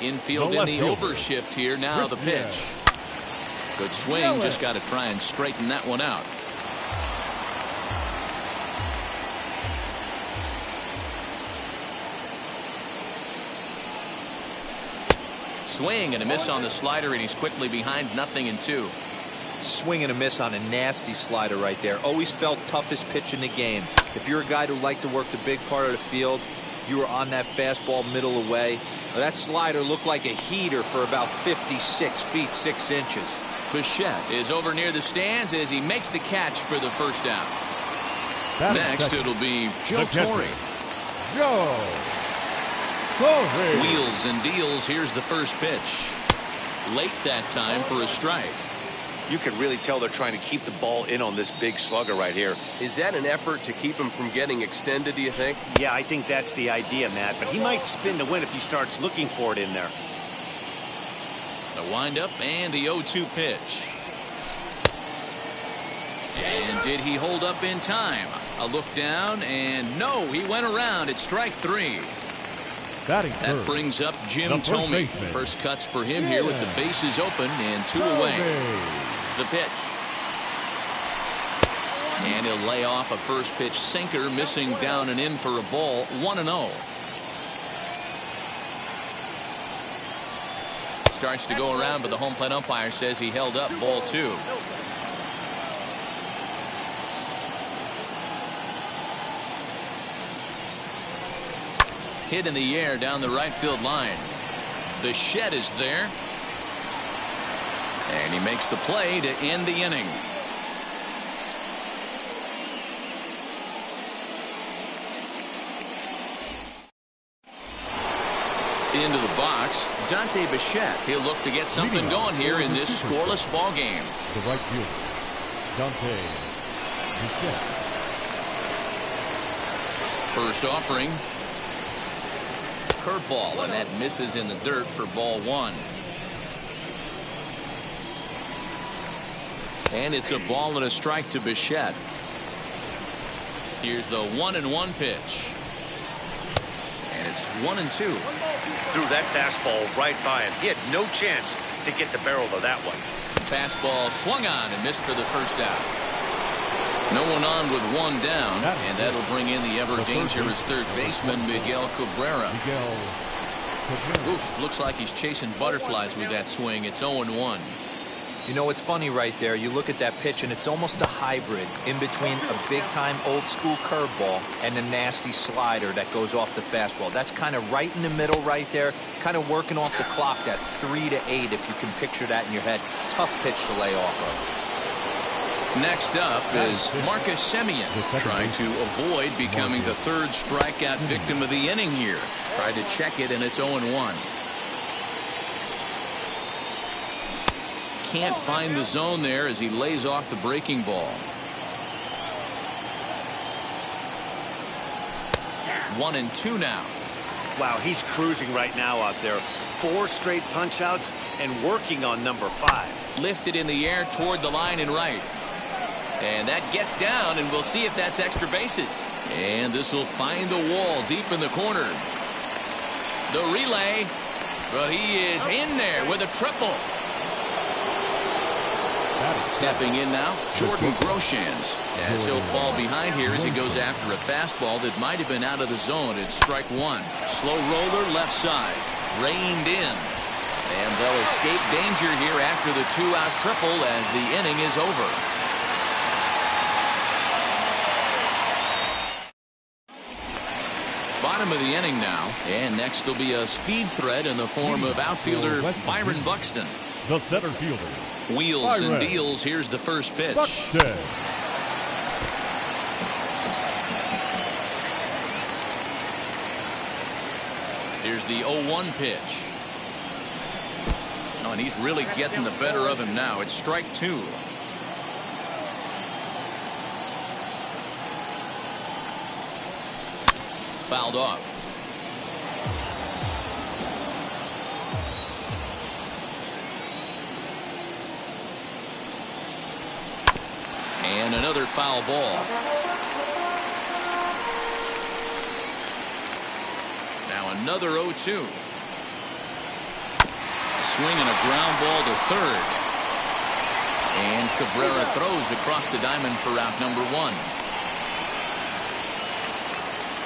Speaker 1: Infield in the overshift here. Now the pitch. Good swing. Just got to try and straighten that one out. Swing and a miss on the slider, and he's quickly behind 0-2.
Speaker 3: Swing and a miss on a nasty slider right there. Always felt toughest pitch in the game. If you're a guy who liked to work the big part of the field, You were on that fastball middle away. That slider looked like a heater for about 56 feet 6 inches.
Speaker 1: Bichette is over near the stands as he makes the catch for the first down. Next, it'll be Joe Torre.
Speaker 2: Joe Torre.
Speaker 1: Wheels and deals. Here's the first pitch. Late that time for a strike.
Speaker 4: You can really tell they're trying to keep the ball in on this big slugger right here.
Speaker 5: Is that an effort to keep him from getting extended, do you think?
Speaker 4: Yeah, I think that's the idea, Matt. But he might spin to win if he starts looking for it in there.
Speaker 1: The windup and the 0-2 pitch. And did he hold up in time? A look down, and no, he went around. It's strike 3. That brings up Jim Thome. First cuts for him here with the bases open and 2 away. The pitch. And he'll lay off a first pitch sinker, missing down and in for a ball. 1-0. Starts to go around, but the home plate umpire says he held up. Ball 2. Hit in the air down the right field line. Bichette is there. And he makes the play to end the inning. Into the box, Dante Bichette. He'll look to get something going here in this scoreless ball game.
Speaker 2: The right fielder, Dante Bichette.
Speaker 1: First offering. Curveball, and that misses in the dirt for ball 1. And it's a ball and a strike to Bichette. Here's the 1-1 pitch. And it's 1-2.
Speaker 4: Threw that fastball right by him. He had no chance to get the barrel of that one.
Speaker 1: Fastball swung on and missed for the first out. No one on with 1 down, and that'll bring in the ever-dangerous third baseman, Miguel Cabrera. Oof, looks like he's chasing butterflies with that swing. It's 0-1.
Speaker 3: You know, it's funny right there. You look at that pitch, and it's almost a hybrid in between a big-time old-school curveball and a nasty slider that goes off the fastball. That's kind of right in the middle right there, kind of working off the clock, that 3 to 8, if you can picture that in your head. Tough pitch to lay off of.
Speaker 1: Next up is Marcus Semien, trying to avoid becoming the third strikeout victim of the inning here. Tried to check it, and it's 0-1. Can't find the zone there as he lays off the breaking ball. 1-2 now.
Speaker 4: Wow, he's cruising right now out there. 4 straight punch outs and working on number 5.
Speaker 1: Lifted in the air toward the line and right. And that gets down, and we'll see if that's extra bases. And this will find the wall deep in the corner. The relay, but he is in there with a triple. Stepping in now, Jordan Groshans, as he'll fall behind here as he goes after a fastball that might have been out of the zone. It's strike 1. Slow roller left side, reined in. And they'll escape danger here after the 2-out triple as the inning is over. Bottom of the inning now, and next will be a speed threat in the form of outfielder Byron Buxton.
Speaker 2: The center fielder.
Speaker 1: Wheels and deals. Here's the first pitch.
Speaker 2: Buxton.
Speaker 1: Here's the 0-1 pitch. Oh, and he's really getting the better of him now. It's strike 2. Fouled off. And another foul ball. Now another 0-2. Swinging a ground ball to third. And Cabrera throws across the diamond for out number 1.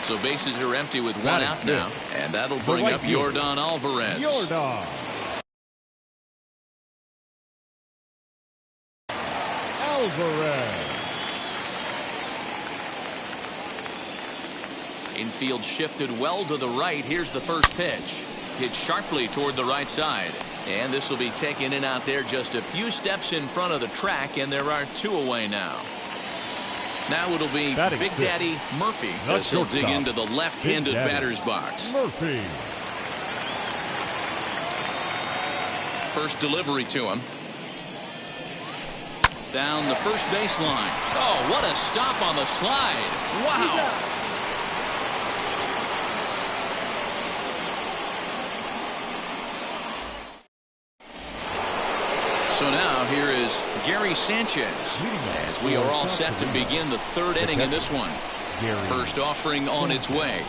Speaker 1: So bases are empty with 1 out now. And that'll bring up Yordan Alvarez. Infield shifted well to the right. Here's the first pitch. Hit sharply toward the right side. And this will be taken in out there just a few steps in front of the track, and there are 2 away now. Now it'll be Big Daddy Murphy as he'll dig into the left-handed batter's box.
Speaker 2: Murphy.
Speaker 1: First delivery to him. Down the first baseline. Oh, what a stop on the slide. Wow. So now here is Gary Sanchez as we are all set to begin the 3rd inning in this one. First offering on its way.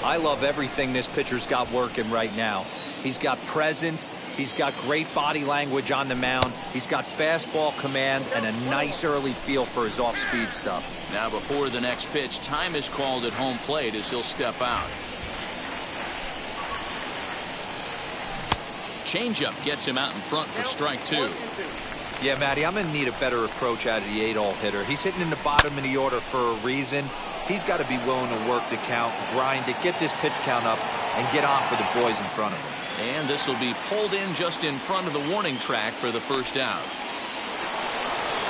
Speaker 3: I love everything this pitcher's got working right now. He's got presence. He's got great body language on the mound. He's got fastball command and a nice early feel for his off-speed stuff.
Speaker 1: Now before the next pitch, time is called at home plate as he'll step out. Changeup gets him out in front for strike 2.
Speaker 3: Yeah, Matty, I'm going to need a better approach out of the 8-hole hitter. He's hitting in the bottom of the order for a reason. He's got to be willing to work the count, grind it, get this pitch count up, and get on for the boys in front of him.
Speaker 1: And this will be pulled in just in front of the warning track for the first out.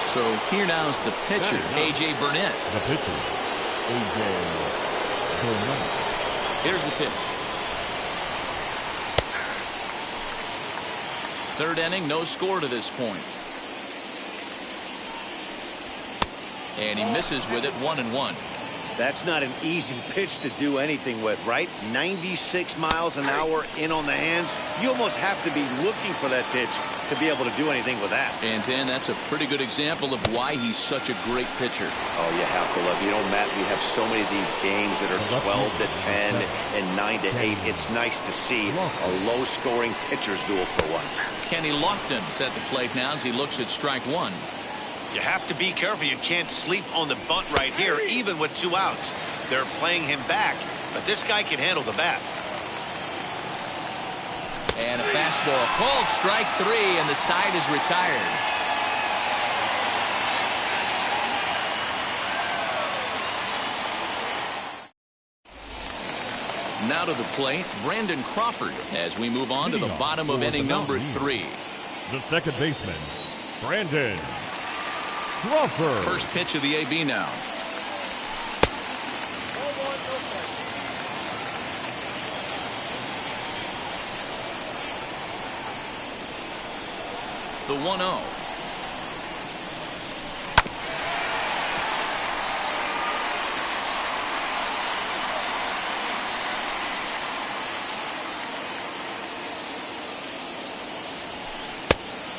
Speaker 1: So here now's the pitcher, A.J. Burnett.
Speaker 2: The pitcher, A.J. Burnett.
Speaker 1: Here's the pitch. 3rd inning, no score to this point. And he misses with it, 1-1.
Speaker 4: That's not an easy pitch to do anything with, right? 96 miles an hour in on the hands. You almost have to be looking for that pitch to be able to do anything with that.
Speaker 1: And Dan, that's a pretty good example of why he's such a great pitcher.
Speaker 4: Oh, you have to love. You know, Matt, we have so many of these games that are 12 to 10 and 9 to 8. It's nice to see a low-scoring pitcher's duel for once.
Speaker 1: Kenny Lofton's at the plate now as he looks at strike 1.
Speaker 4: You have to be careful. You can't sleep on the bunt right here, even with 2 outs. They're playing him back, but this guy can handle the bat.
Speaker 1: And a fastball called strike 3, and the side is retired. Now to the plate, Brandon Crawford as we move on to the bottom of inning number 3.
Speaker 2: The second baseman, Brandon Crawford.
Speaker 1: First pitch of the AB now. The 1-0.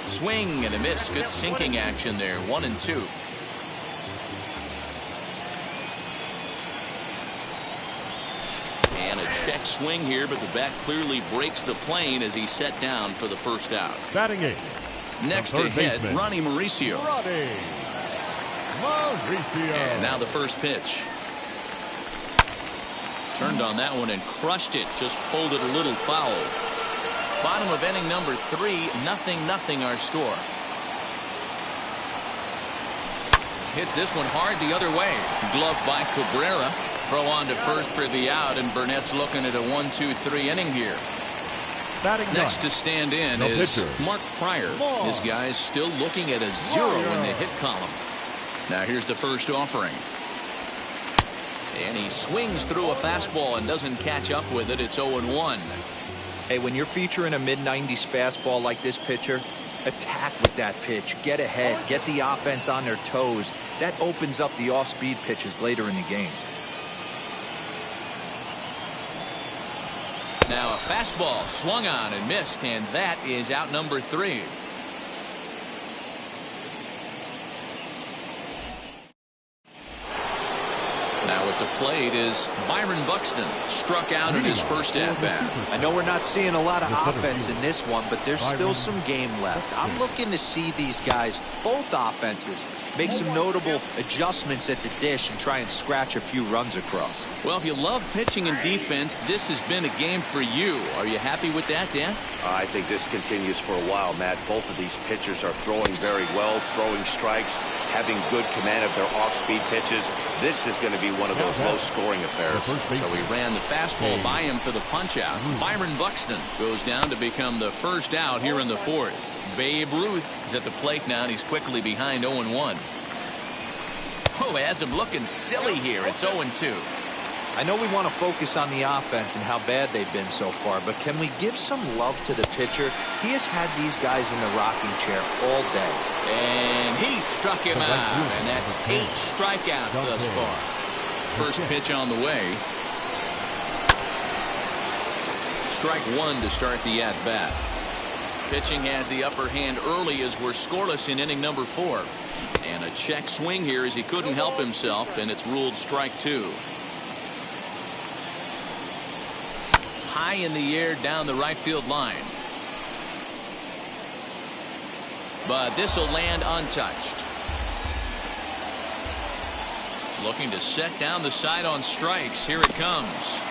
Speaker 1: Swing and a miss. Good sinking action there. 1-2. And a check swing here, but the bat clearly breaks the plane as he's set down for the first out.
Speaker 2: Batting 8.
Speaker 1: Next to hit, Ronnie Mauricio. And now the first pitch. Turned on that one and crushed it. Just pulled it a little foul. Bottom of inning number 3, 0-0 our score. Hits this one hard the other way. Glove by Cabrera. Throw on to first for the out, and Burnett's looking at a 1-2-3 inning here. Next to stand in is Mark Pryor. This guy is still looking at a 0 in the hit column. Now here's the first offering. And he swings through a fastball and doesn't catch up with it. It's 0-1.
Speaker 3: Hey, when you're featuring a mid-90s fastball like this pitcher, attack with that pitch. Get ahead. Get the offense on their toes. That opens up the off-speed pitches later in the game.
Speaker 1: Now a fastball swung on and missed, and that is out number 3. Now at the plate is Byron Buxton. Struck out in his first at-bat.
Speaker 3: I know we're not seeing a lot of offense in this one, but there's still some game left. I'm looking to see these guys, both offenses, make some notable adjustments at the dish and try and scratch a few runs across.
Speaker 1: Well, if you love pitching and defense, this has been a game for you. Are you happy with that, Dan?
Speaker 4: I think this continues for a while, Matt. Both of these pitchers are throwing very well, throwing strikes, having good command of their off-speed pitches. This is going to be one of those low-scoring affairs.
Speaker 1: So he ran the fastball by him for the punch-out. Byron Buxton goes down to become the first out here in the fourth. Babe Ruth is at the plate now, and he's quickly behind 0-1. Oh, has him looking silly here. It's 0-2.
Speaker 3: I know we want to focus on the offense and how bad they've been so far, but can we give some love to the pitcher? He has had these guys in the rocking chair all day.
Speaker 1: And he struck him out, and that's 8 strikeouts thus far. First pitch on the way. Strike one to start the at-bat. Pitching has the upper hand early as we're scoreless in inning number 4. And a check swing here as he couldn't help himself, and it's ruled strike 2. High in the air down the right field line. But this will land untouched. Looking to set down the side on strikes. Here it comes.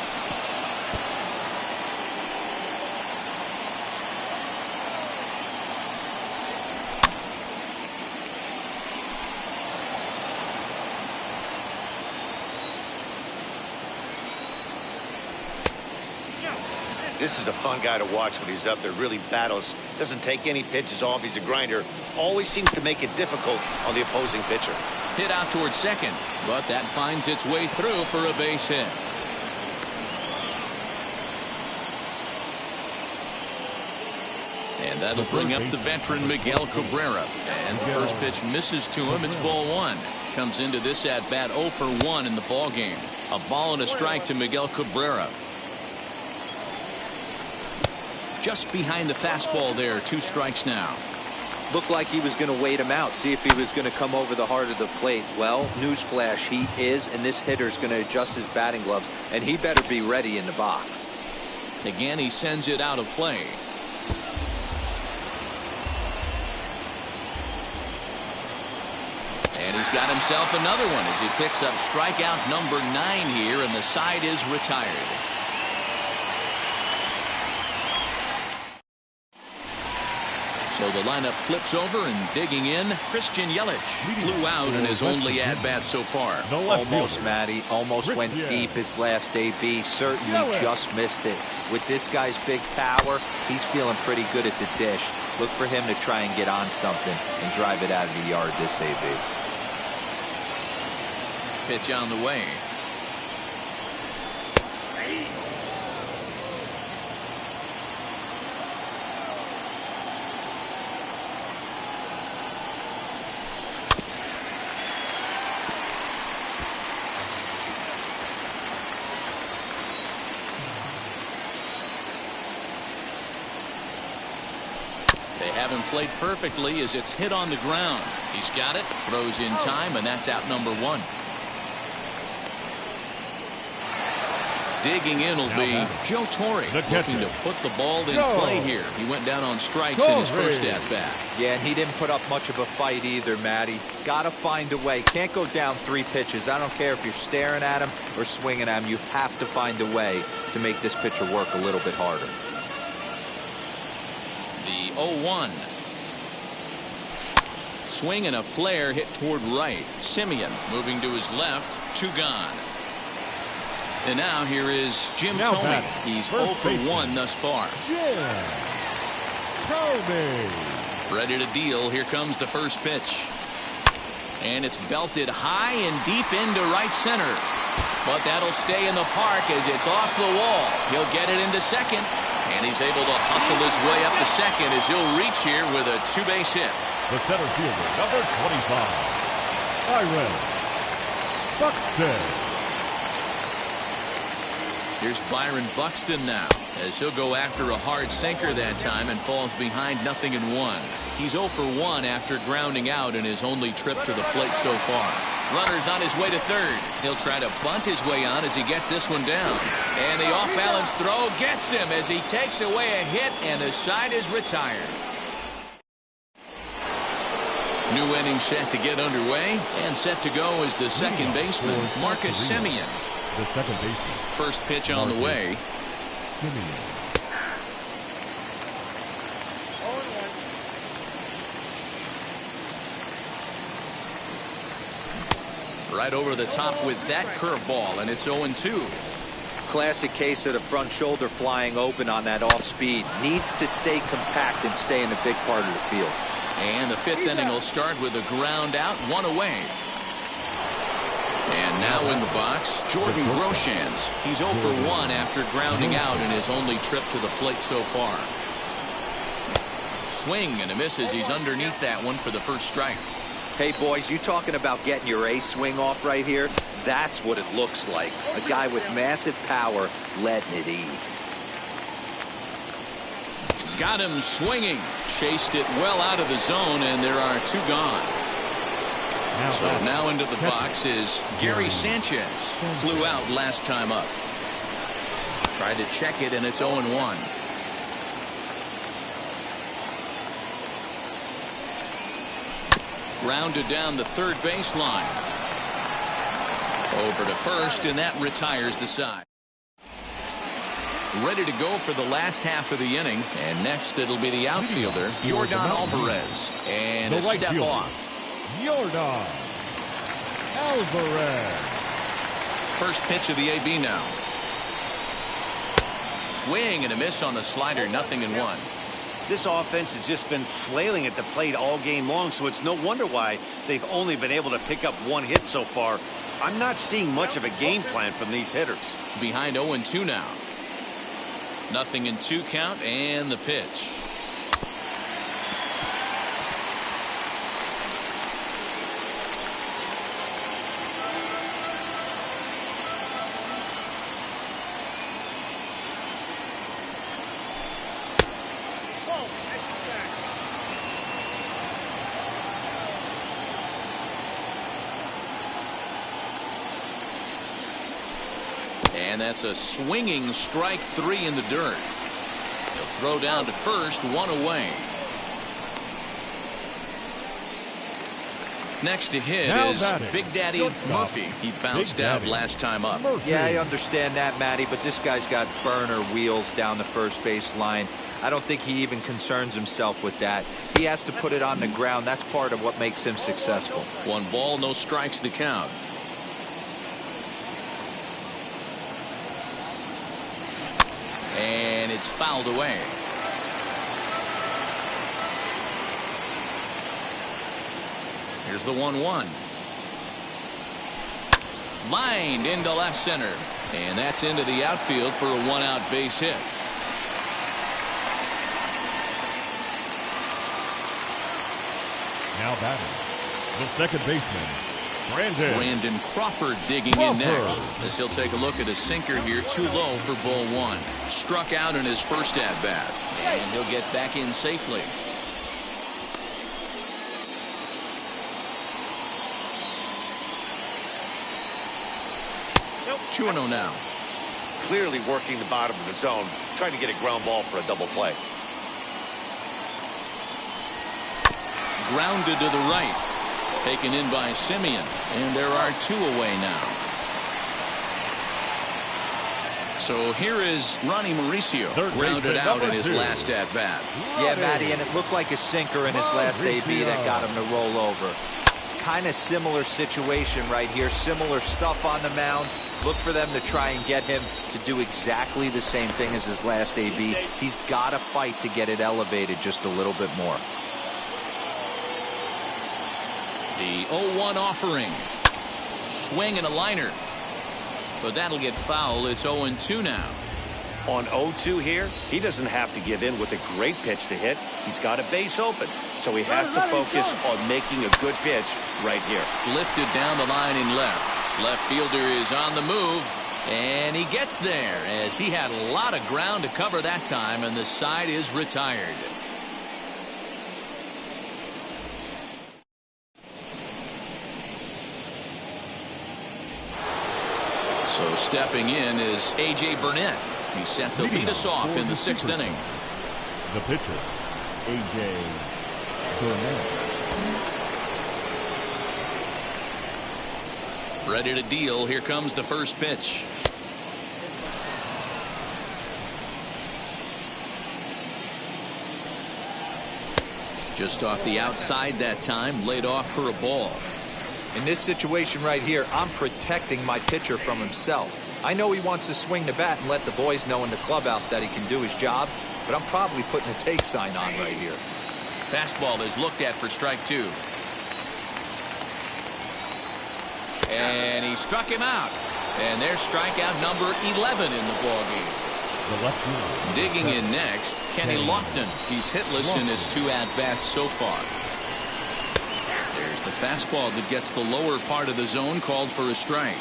Speaker 4: This is a fun guy to watch when he's up there. Really battles. Doesn't take any pitches off. He's a grinder. Always seems to make it difficult on the opposing pitcher.
Speaker 1: Hit out towards second, but that finds its way through for a base hit. And that'll bring up the veteran Miguel Cabrera. As the first pitch misses to him, it's ball 1. Comes into this at bat 0 for 1 in the ball game. A ball and a strike to Miguel Cabrera. Just behind the fastball there. 2 strikes now.
Speaker 3: Looked like he was going to wait him out, see if he was going to come over the heart of the plate. Well, newsflash, he is, and this hitter's going to adjust his batting gloves, and he better be ready in the box.
Speaker 1: Again, he sends it out of play. And he's got himself another one as he picks up strikeout number 9 here, and the side is retired. So the lineup flips over, and digging in, Christian Yelich flew out in his only at-bat so far.
Speaker 3: Almost, Matty. Almost went deep his last AB. Certainly just missed it. With this guy's big power, he's feeling pretty good at the dish. Look for him to try and get on something and drive it out of the yard this AB.
Speaker 1: Pitch on the way. They haven't played perfectly as it's hit on the ground. He's got it, throws in time, and that's out number 1. Digging in will be Joe Torre, looking to put the ball in play here. He went down on strikes in his first at-bat.
Speaker 3: Yeah, and he didn't put up much of a fight either, Matty. Got to find a way. Can't go down 3 pitches. I don't care if you're staring at him or swinging at him. You have to find a way to make this pitcher work a little bit harder.
Speaker 1: The 0-1. Swing and a flare hit toward right. Simeon moving to his left. 2 gone. And now here is Jim Thome. He's 0 for 1 thus far. Ready to deal. Here comes the first pitch. And it's belted high and deep into right center. But that'll stay in the park as it's off the wall. He'll get it into second. And he's able to hustle his way up to second as he'll reach here with a 2-base hit.
Speaker 2: The center fielder, number 25, Byron Buxton.
Speaker 1: Here's Byron Buxton now, as he'll go after a hard sinker that time and falls behind 0-1. He's 0 for 1 after grounding out in his only trip to the plate so far. Runner's on his way to third. He'll try to bunt his way on as he gets this one down. And the off-balance throw gets him as he takes away a hit, and the side is retired. New inning set to get underway, and set to go is the second baseman, Marcus Simeon.
Speaker 2: The second baseman.
Speaker 1: First pitch on the way.
Speaker 2: Simeon.
Speaker 1: Right over the top with that curveball, and it's 0-2.
Speaker 3: Classic case of the front shoulder flying open on that off speed. Needs to stay compact and stay in a big part of the field.
Speaker 1: And the fifth inning will start with a ground out, 1 away. And now in the box, Jordan Groshans. He's 0 for 1 after grounding out in his only trip to the plate so far. Swing and a miss as he's underneath that one for the first strike.
Speaker 3: Hey, boys, you talking about getting your ace swing off right here? That's what it looks like. A guy with massive power letting it eat.
Speaker 1: Got him swinging. Chased it well out of the zone, and there are 2 gone. So now into the box is Gary Sanchez. Flew out last time up. Tried to check it, and it's 0-1. Grounded down the third baseline. Over to first, and that retires the side. Ready to go for the last half of the inning. And next it'll be the outfielder, Yordan Alvarez. And a step off.
Speaker 2: Yordan Alvarez.
Speaker 1: First pitch of the AB now. Swing and a miss on the slider, 0-1.
Speaker 4: This offense has just been flailing at the plate all game long, so it's no wonder why they've only been able to pick up 1 hit so far. I'm not seeing much of a game plan from these hitters.
Speaker 1: Behind 0-2 now. 0-2 count, and the pitch. And that's a swinging strike 3 in the dirt. He'll throw down to first, 1 away. Next to hit is Big Daddy Murphy. He bounced out last time up.
Speaker 3: Yeah, I understand that, Matty, but this guy's got burner wheels down the first base line. I don't think he even concerns himself with that. He has to put it on the ground. That's part of what makes him successful.
Speaker 1: 1 ball, no strikes to count. And it's fouled away. Here's the 1-1. Lined into left center. And that's into the outfield for a 1-out base hit.
Speaker 2: Now batting, the second baseman,
Speaker 1: Brandon Crawford digging in next, as he'll take a look at a sinker here, too low for ball 1. Struck out in his first at-bat, and he'll get back in safely.
Speaker 4: Nope.
Speaker 1: 2-0 now.
Speaker 4: Clearly working the bottom of the zone, trying to get a ground ball for a double play.
Speaker 1: Grounded to the right. Taken in by Simeon, and there are 2 away now. So here is Ronnie Mauricio, grounded out in his last at-bat.
Speaker 3: Yeah, Matty, and it looked like a sinker in his last AB that got him to roll over. Kind of similar situation right here, similar stuff on the mound. Look for them to try and get him to do exactly the same thing as his last AB. He's got to fight to get it elevated just a little bit more.
Speaker 1: The 0-1 offering. Swing and a liner. But that'll get foul. It's 0-2 now.
Speaker 4: On 0-2 here, he doesn't have to give in with a great pitch to hit. He's got a base open, so he has to focus on making a good pitch right here.
Speaker 1: Lifted down the line in left. Left fielder is on the move, and he gets there as he had a lot of ground to cover that time, and the side is retired. So stepping in is A.J. Burnett. He's set to lead us off in the 6th inning.
Speaker 2: The pitcher, A.J. Burnett.
Speaker 1: Ready to deal. Here comes the first pitch. Just off the outside that time, laid off for a ball.
Speaker 3: In this situation right here, I'm protecting my pitcher from himself. I know he wants to swing the bat and let the boys know in the clubhouse that he can do his job, but I'm probably putting a take sign on right here.
Speaker 1: Fastball is looked at for strike 2. And he struck him out. And there's strikeout number 11 in the ballgame.
Speaker 2: The left fielder.
Speaker 1: Digging in next, Kenny Lofton. He's hitless in his 2 at-bats so far. There's the fastball that gets the lower part of the zone, called for a strike.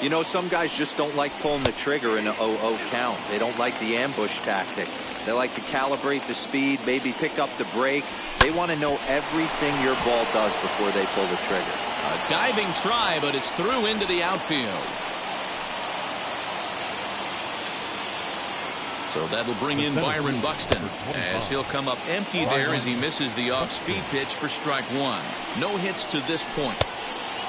Speaker 3: You know, some guys just don't like pulling the trigger in an 0-0 count. They don't like the ambush tactic. They like to calibrate the speed, maybe pick up the break. They want to know everything your ball does before they pull the trigger.
Speaker 1: A diving try, but it's through into the outfield. So that'll bring in Byron Buxton, as he'll come up empty there as he misses the off-speed pitch for strike 1. No hits to this point.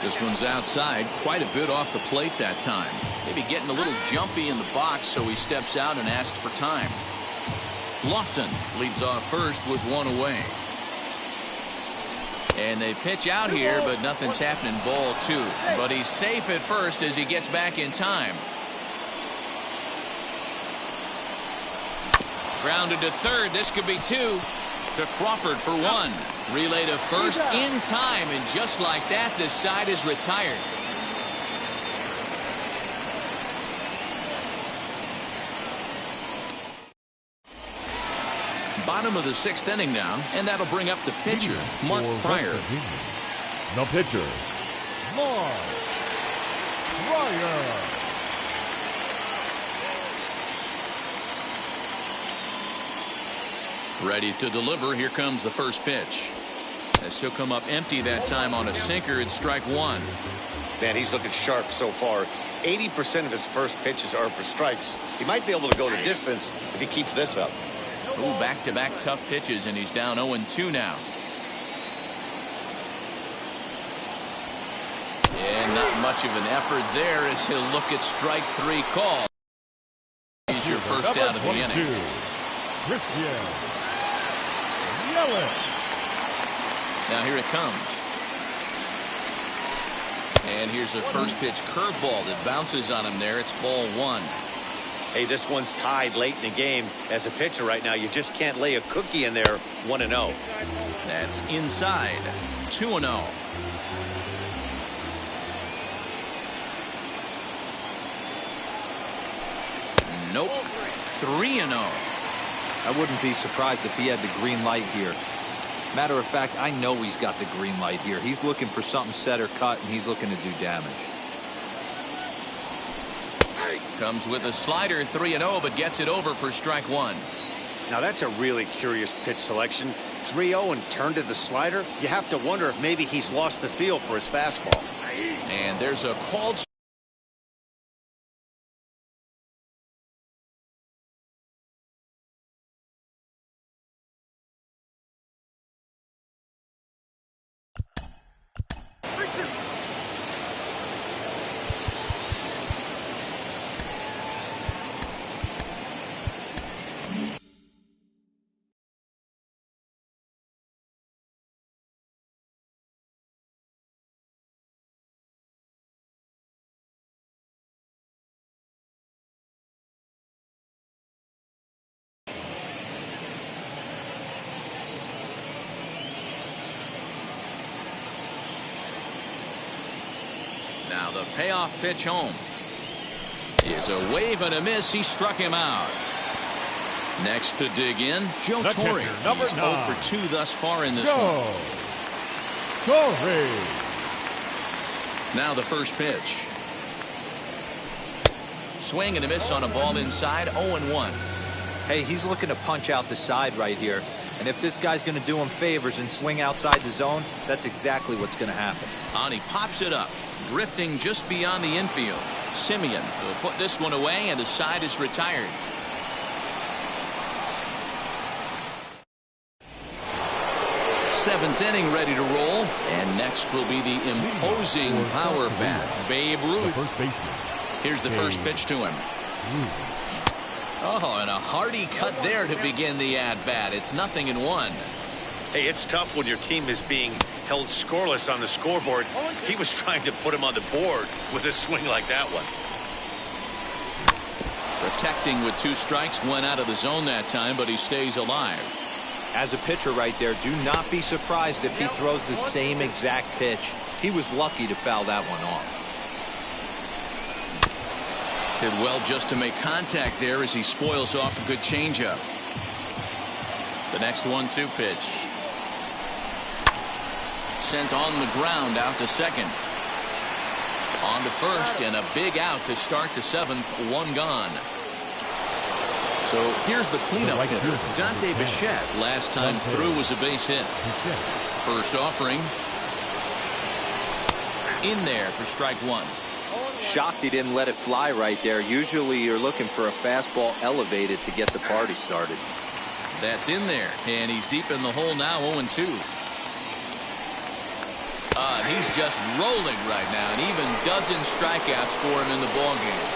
Speaker 1: This one's outside, quite a bit off the plate that time. Maybe getting a little jumpy in the box, so he steps out and asks for time. Lofton leads off first with 1 away. And they pitch out here, but nothing's happening. Ball 2. But he's safe at first as he gets back in time. Grounded to third. This could be 2. To Crawford for 1. Relay to first in time, and just like that, this side is retired. Bottom of the 6th inning now, and that'll bring up the pitcher, Mark Pryor.
Speaker 2: The pitcher, Mark Pryor.
Speaker 1: Ready to deliver. Here comes the first pitch. As he'll come up empty that time on a sinker. It's strike 1.
Speaker 4: Man, he's looking sharp so far. 80% of his first pitches are for strikes. He might be able to go the distance if he keeps this up.
Speaker 1: Ooh, back-to-back tough pitches, and he's down 0-2 now. And not much of an effort there as he'll look at strike 3 call. He's your first out of the inning. Now here it comes. And here's a first pitch curveball that bounces on him there. It's ball 1.
Speaker 4: Hey, this one's tied late in the game. As a pitcher right now, you just can't lay a cookie in there. 1-0.
Speaker 1: That's inside. 2-0. Nope. 3-0.
Speaker 3: I wouldn't be surprised if he had the green light here. Matter of fact, I know he's got the green light here. He's looking for something set or cut, and he's looking to do damage.
Speaker 1: Comes with a slider, 3-0, but gets it over for strike 1.
Speaker 4: Now that's a really curious pitch selection. 3-0 and turned to the slider. You have to wonder if maybe he's lost the feel for his fastball.
Speaker 1: And there's a called. Now the payoff pitch home is a wave and a miss. He struck him out. Next to dig in, Joe Torre. He's 0 for 2 thus far in this one.
Speaker 2: Torre.
Speaker 1: Now the first pitch. Swing and a miss on a ball inside. 0-1.
Speaker 3: Hey, he's looking to punch out the side right here. And if this guy's going to do him favors and swing outside the zone, that's exactly what's going to happen.
Speaker 1: And he pops it up, drifting just beyond the infield. Simeon will put this one away, and the side is retired. Seventh inning ready to roll, and next will be the imposing power bat, Babe Ruth. Here's the first pitch to him. Oh, and a hearty cut there to begin the at-bat. It's 0-1.
Speaker 4: Hey, it's tough when your team is being held scoreless on the scoreboard. He was trying to put him on the board with a swing like that one.
Speaker 1: Protecting with 2 strikes, went out of the zone that time, but he stays alive.
Speaker 3: As a pitcher right there, do not be surprised if he throws the same exact pitch. He was lucky to foul that one off.
Speaker 1: Did well just to make contact there as he spoils off a good changeup. The next 1-2 pitch. Sent on the ground out to second. On to first, and a big out to start the 7th. 1 gone. So here's the cleanup hitter, Dante Bichette. Last time through was a base hit. First offering. In there for strike 1.
Speaker 3: Shocked he didn't let it fly right there. Usually you're looking for a fastball elevated to get the party started.
Speaker 1: That's in there, and he's deep in the hole now. 0-2. He's just rolling right now, and even dozen strikeouts for him in the ballgame.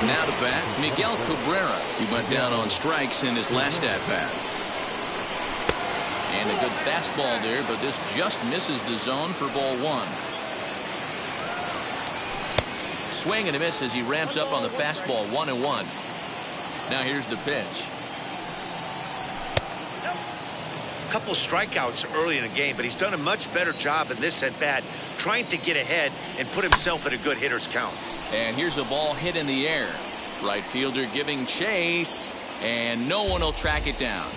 Speaker 1: Now to bat, Miguel Cabrera. He went down on strikes in his last at-bat. And a good fastball there, but this just misses the zone for ball 1. Swing and a miss as he ramps up on the fastball. 1-1. Now here's the pitch.
Speaker 4: Couple strikeouts early in the game, but he's done a much better job in this at bat trying to get ahead and put himself in a good hitter's count.
Speaker 1: And here's a ball hit in the air. Right fielder giving chase, and no one will track it down.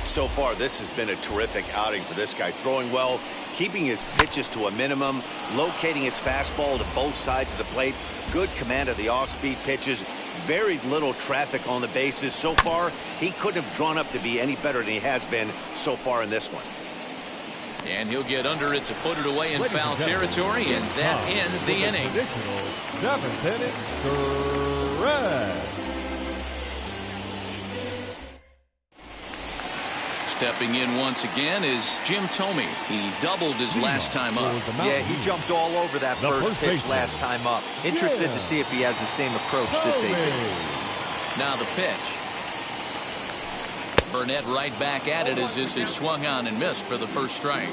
Speaker 4: So far, this has been a terrific outing for this guy. Throwing well, keeping his pitches to a minimum, locating his fastball to both sides of the plate, good command of the off-speed pitches, very little traffic on the bases. So far, he couldn't have drawn up to be any better than he has been so far in this one.
Speaker 1: And he'll get under it to put it away in foul territory, and that ends the inning.
Speaker 2: Additional 7th inning stretch.
Speaker 1: Stepping in once again is Jim Thome. He doubled his last time up.
Speaker 3: Yeah, he jumped all over that first pitch last time up. Interested to see if he has the same approach this evening.
Speaker 1: Now the pitch. Burnett right back at it as this is swung on and missed for the first strike.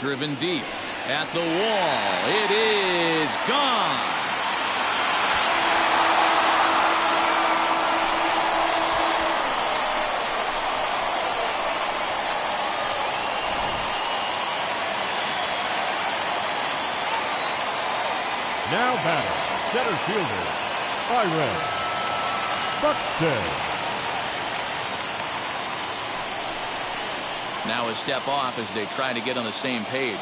Speaker 1: Driven deep at the wall. It is gone.
Speaker 2: Now batting, center fielder, Byron Buxton.
Speaker 1: Now a step off as they try to get on the same page.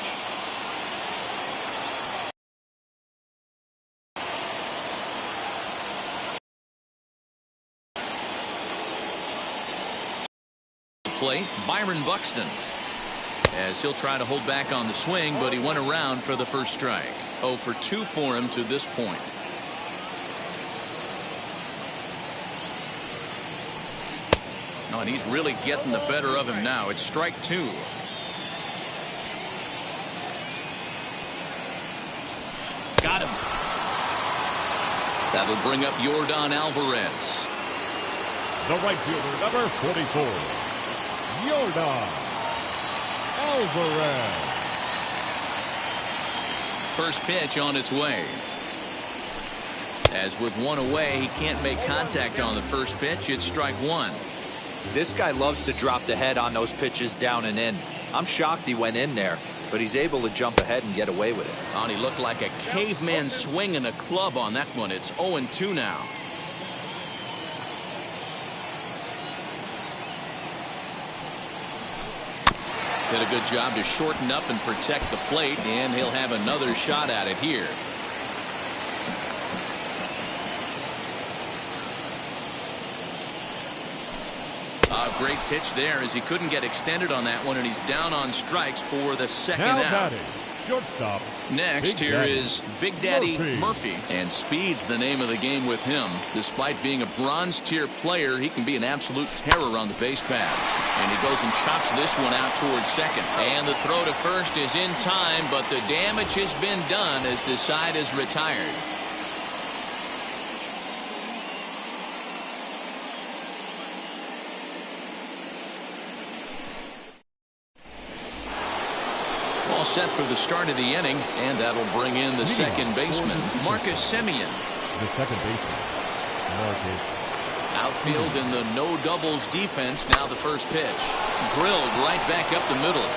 Speaker 1: Play Byron Buxton, as he'll try to hold back on the swing, but he went around for the first strike. 0 for 2 for him to this point. Oh, and he's really getting the better of him now. It's strike 2. Got him. That'll bring up Yordan Alvarez.
Speaker 2: The right fielder, number 44, Yordan Alvarez.
Speaker 1: First pitch on its way. As with one away, he can't make contact on the first pitch. It's strike 1.
Speaker 3: This guy loves to drop the head on those pitches down and in. I'm shocked he went in there, but he's able to jump ahead and get away with it.
Speaker 1: Oh, and he looked like a caveman swinging a club on that one. It's 0-2 now. Did a good job to shorten up and protect the plate, and he'll have another shot at it here. A great pitch there as he couldn't get extended on that one, and he's down on strikes for the second
Speaker 2: Now
Speaker 1: out.
Speaker 2: batting, shortstop.
Speaker 1: Next,
Speaker 2: Big
Speaker 1: here
Speaker 2: Daddy
Speaker 1: is Big Daddy
Speaker 2: Murphy.
Speaker 1: And speed's the name of the game with him. Despite being a bronze tier player, he can be an absolute terror on the base paths. And he goes and chops this one out towards second. And the throw to first is in time, but the damage has been done as the side is retired. all set for the start of the inning, and that'll bring in the second baseman, Marcus Semien.
Speaker 2: The second baseman, Marcus.
Speaker 1: Outfield in the no doubles defense. Now the first pitch. Drilled right back up the middle.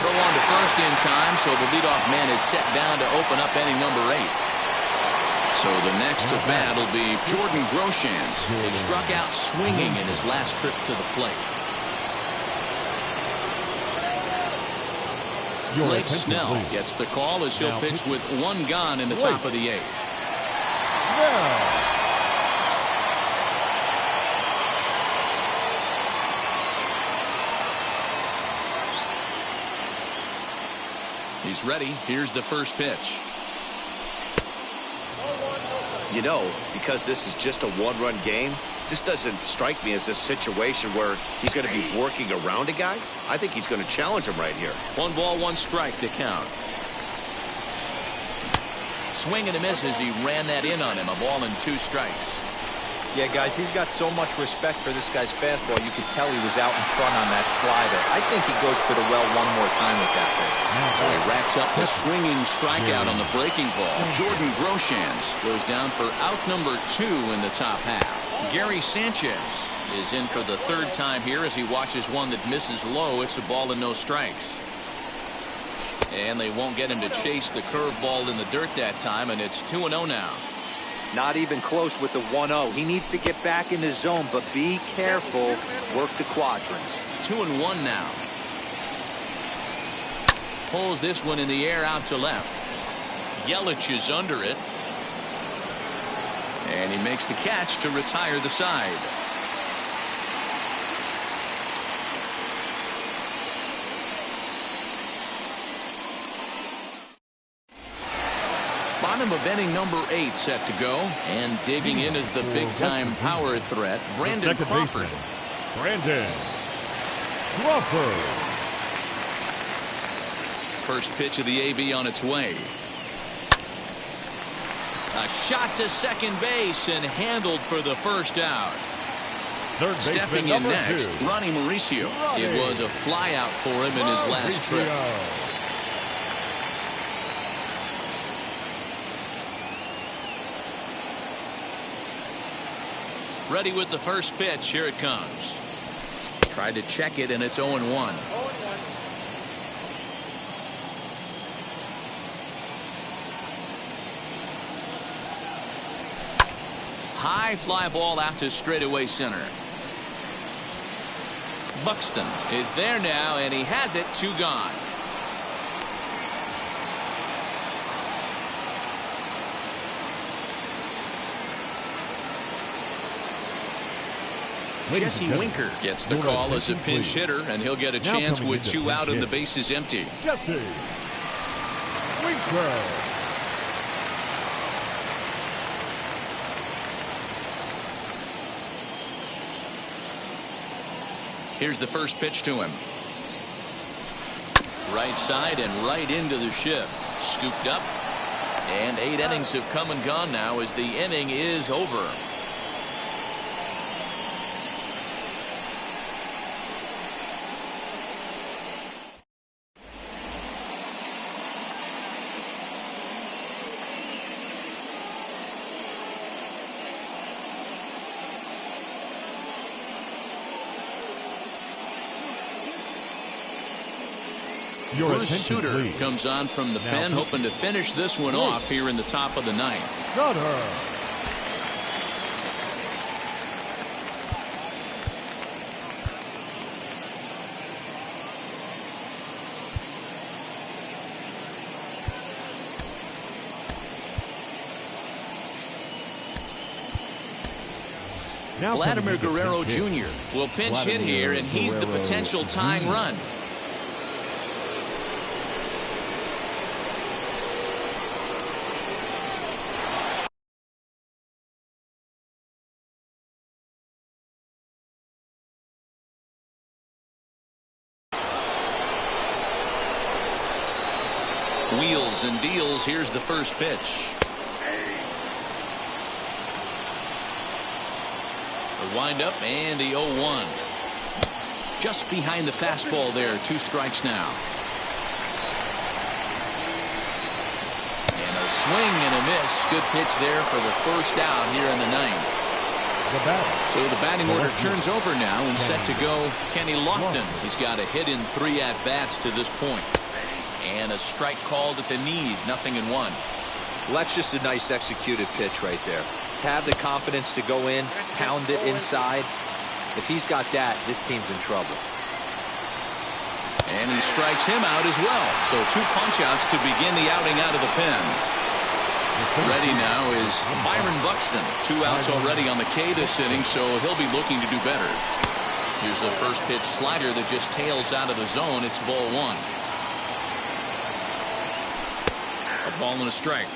Speaker 1: Throw on to first in time, so the leadoff man is set down to open up inning number 8. So the next to bat will be Jordan Groshans, who struck out swinging in his last trip to the plate. Blake Snell gets the call as he'll pitch with 1 gone in the top of the 8th. He's ready. Here's the first pitch.
Speaker 4: You know, because this is just a one-run game, this doesn't strike me as a situation where he's going to be working around a guy. I think he's going to challenge him right here.
Speaker 1: 1 ball, 1 strike, the count. Swing and a miss as he ran that in on him. A ball and 2 strikes.
Speaker 3: Yeah, guys, he's got so much respect for this guy's fastball. You could tell he was out in front on that slider. I think he goes to the well one more time with that pitch.
Speaker 1: So he racks up the swinging strikeout on the breaking ball. Jordan Groshans goes down for out number 2 in the top half. Gary Sanchez is in for the 3rd time here as he watches one that misses low. It's a ball and no strikes. And they won't get him to chase the curveball in the dirt that time, and it's 2-0 now.
Speaker 3: Not even close with the 1-0. He needs to get back in the zone, but be careful. Work the quadrants.
Speaker 1: 2-1 now. Pulls this one in the air out to left. Yelich is under it. And he makes the catch to retire the side. Bottom of inning number 8 set to go, and digging in is the big-time power threat, Brandon Crawford.
Speaker 2: Brandon Crawford.
Speaker 1: First pitch of the AB on its way. A shot to second base and handled for the first out.
Speaker 2: Third
Speaker 1: Stepping in next, Ronnie Mauricio. It was a flyout for him in his last trip. Ready with the first pitch. Here it comes. Tried to check it, and it's 0-1. High fly ball out to straightaway center. Buxton is there now, and he has it. 2 gone. Jesse Winker gets the call as a pinch hitter, and he'll get a chance with 2 out and the bases empty.
Speaker 2: Jesse Winker.
Speaker 1: Here's the first pitch to him. Right side and right into the shift. Scooped up. And 8 innings have come and gone now as the inning is over. Bruce Sutter comes on from the pen, hoping to finish this one off here in the top of the 9th.
Speaker 2: Sutter.
Speaker 1: Vladimir Guerrero Jr. will pinch hit here, and he's the potential tying run. Wheels and deals. Here's the first pitch. The windup and the 0-1. Just behind the fastball there. 2 strikes now. swing and a miss. Good pitch there for the first out here in the ninth. So the batting order turns over now and set to go Kenny Lofton. He's got a hit in 3 at-bats to this point. And a strike called at the knees, 0-1.
Speaker 3: Well, that's just a nice executed pitch right there. To have the confidence to go in, pound it inside. If he's got that, this team's in trouble.
Speaker 1: And he strikes him out as well. So 2 punch-outs to begin the outing out of the pen. Ready now is Byron Buxton. 2 outs already on the K this inning, so he'll be looking to do better. Here's the first pitch slider that just tails out of the zone. It's ball 1. A ball and a strike.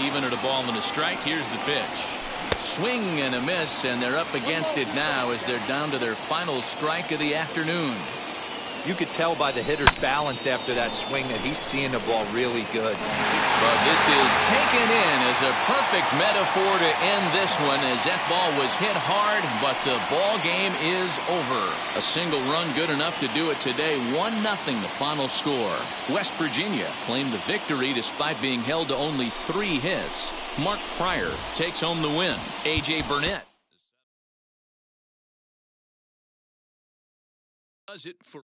Speaker 1: Even at a ball and a strike, here's the pitch. Swing and a miss, and they're up against it now as they're down to their final strike of the afternoon.
Speaker 3: You could tell by the hitter's balance after that swing that he's seeing the ball really good.
Speaker 1: But this is taken in as a perfect metaphor to end this one, as that ball was hit hard, but the ball game is over. A single run good enough to do it today. 1-0 the final score. West Virginia claimed the victory despite being held to only 3 hits. Mark Pryor takes home the win. A.J. Burnett does it for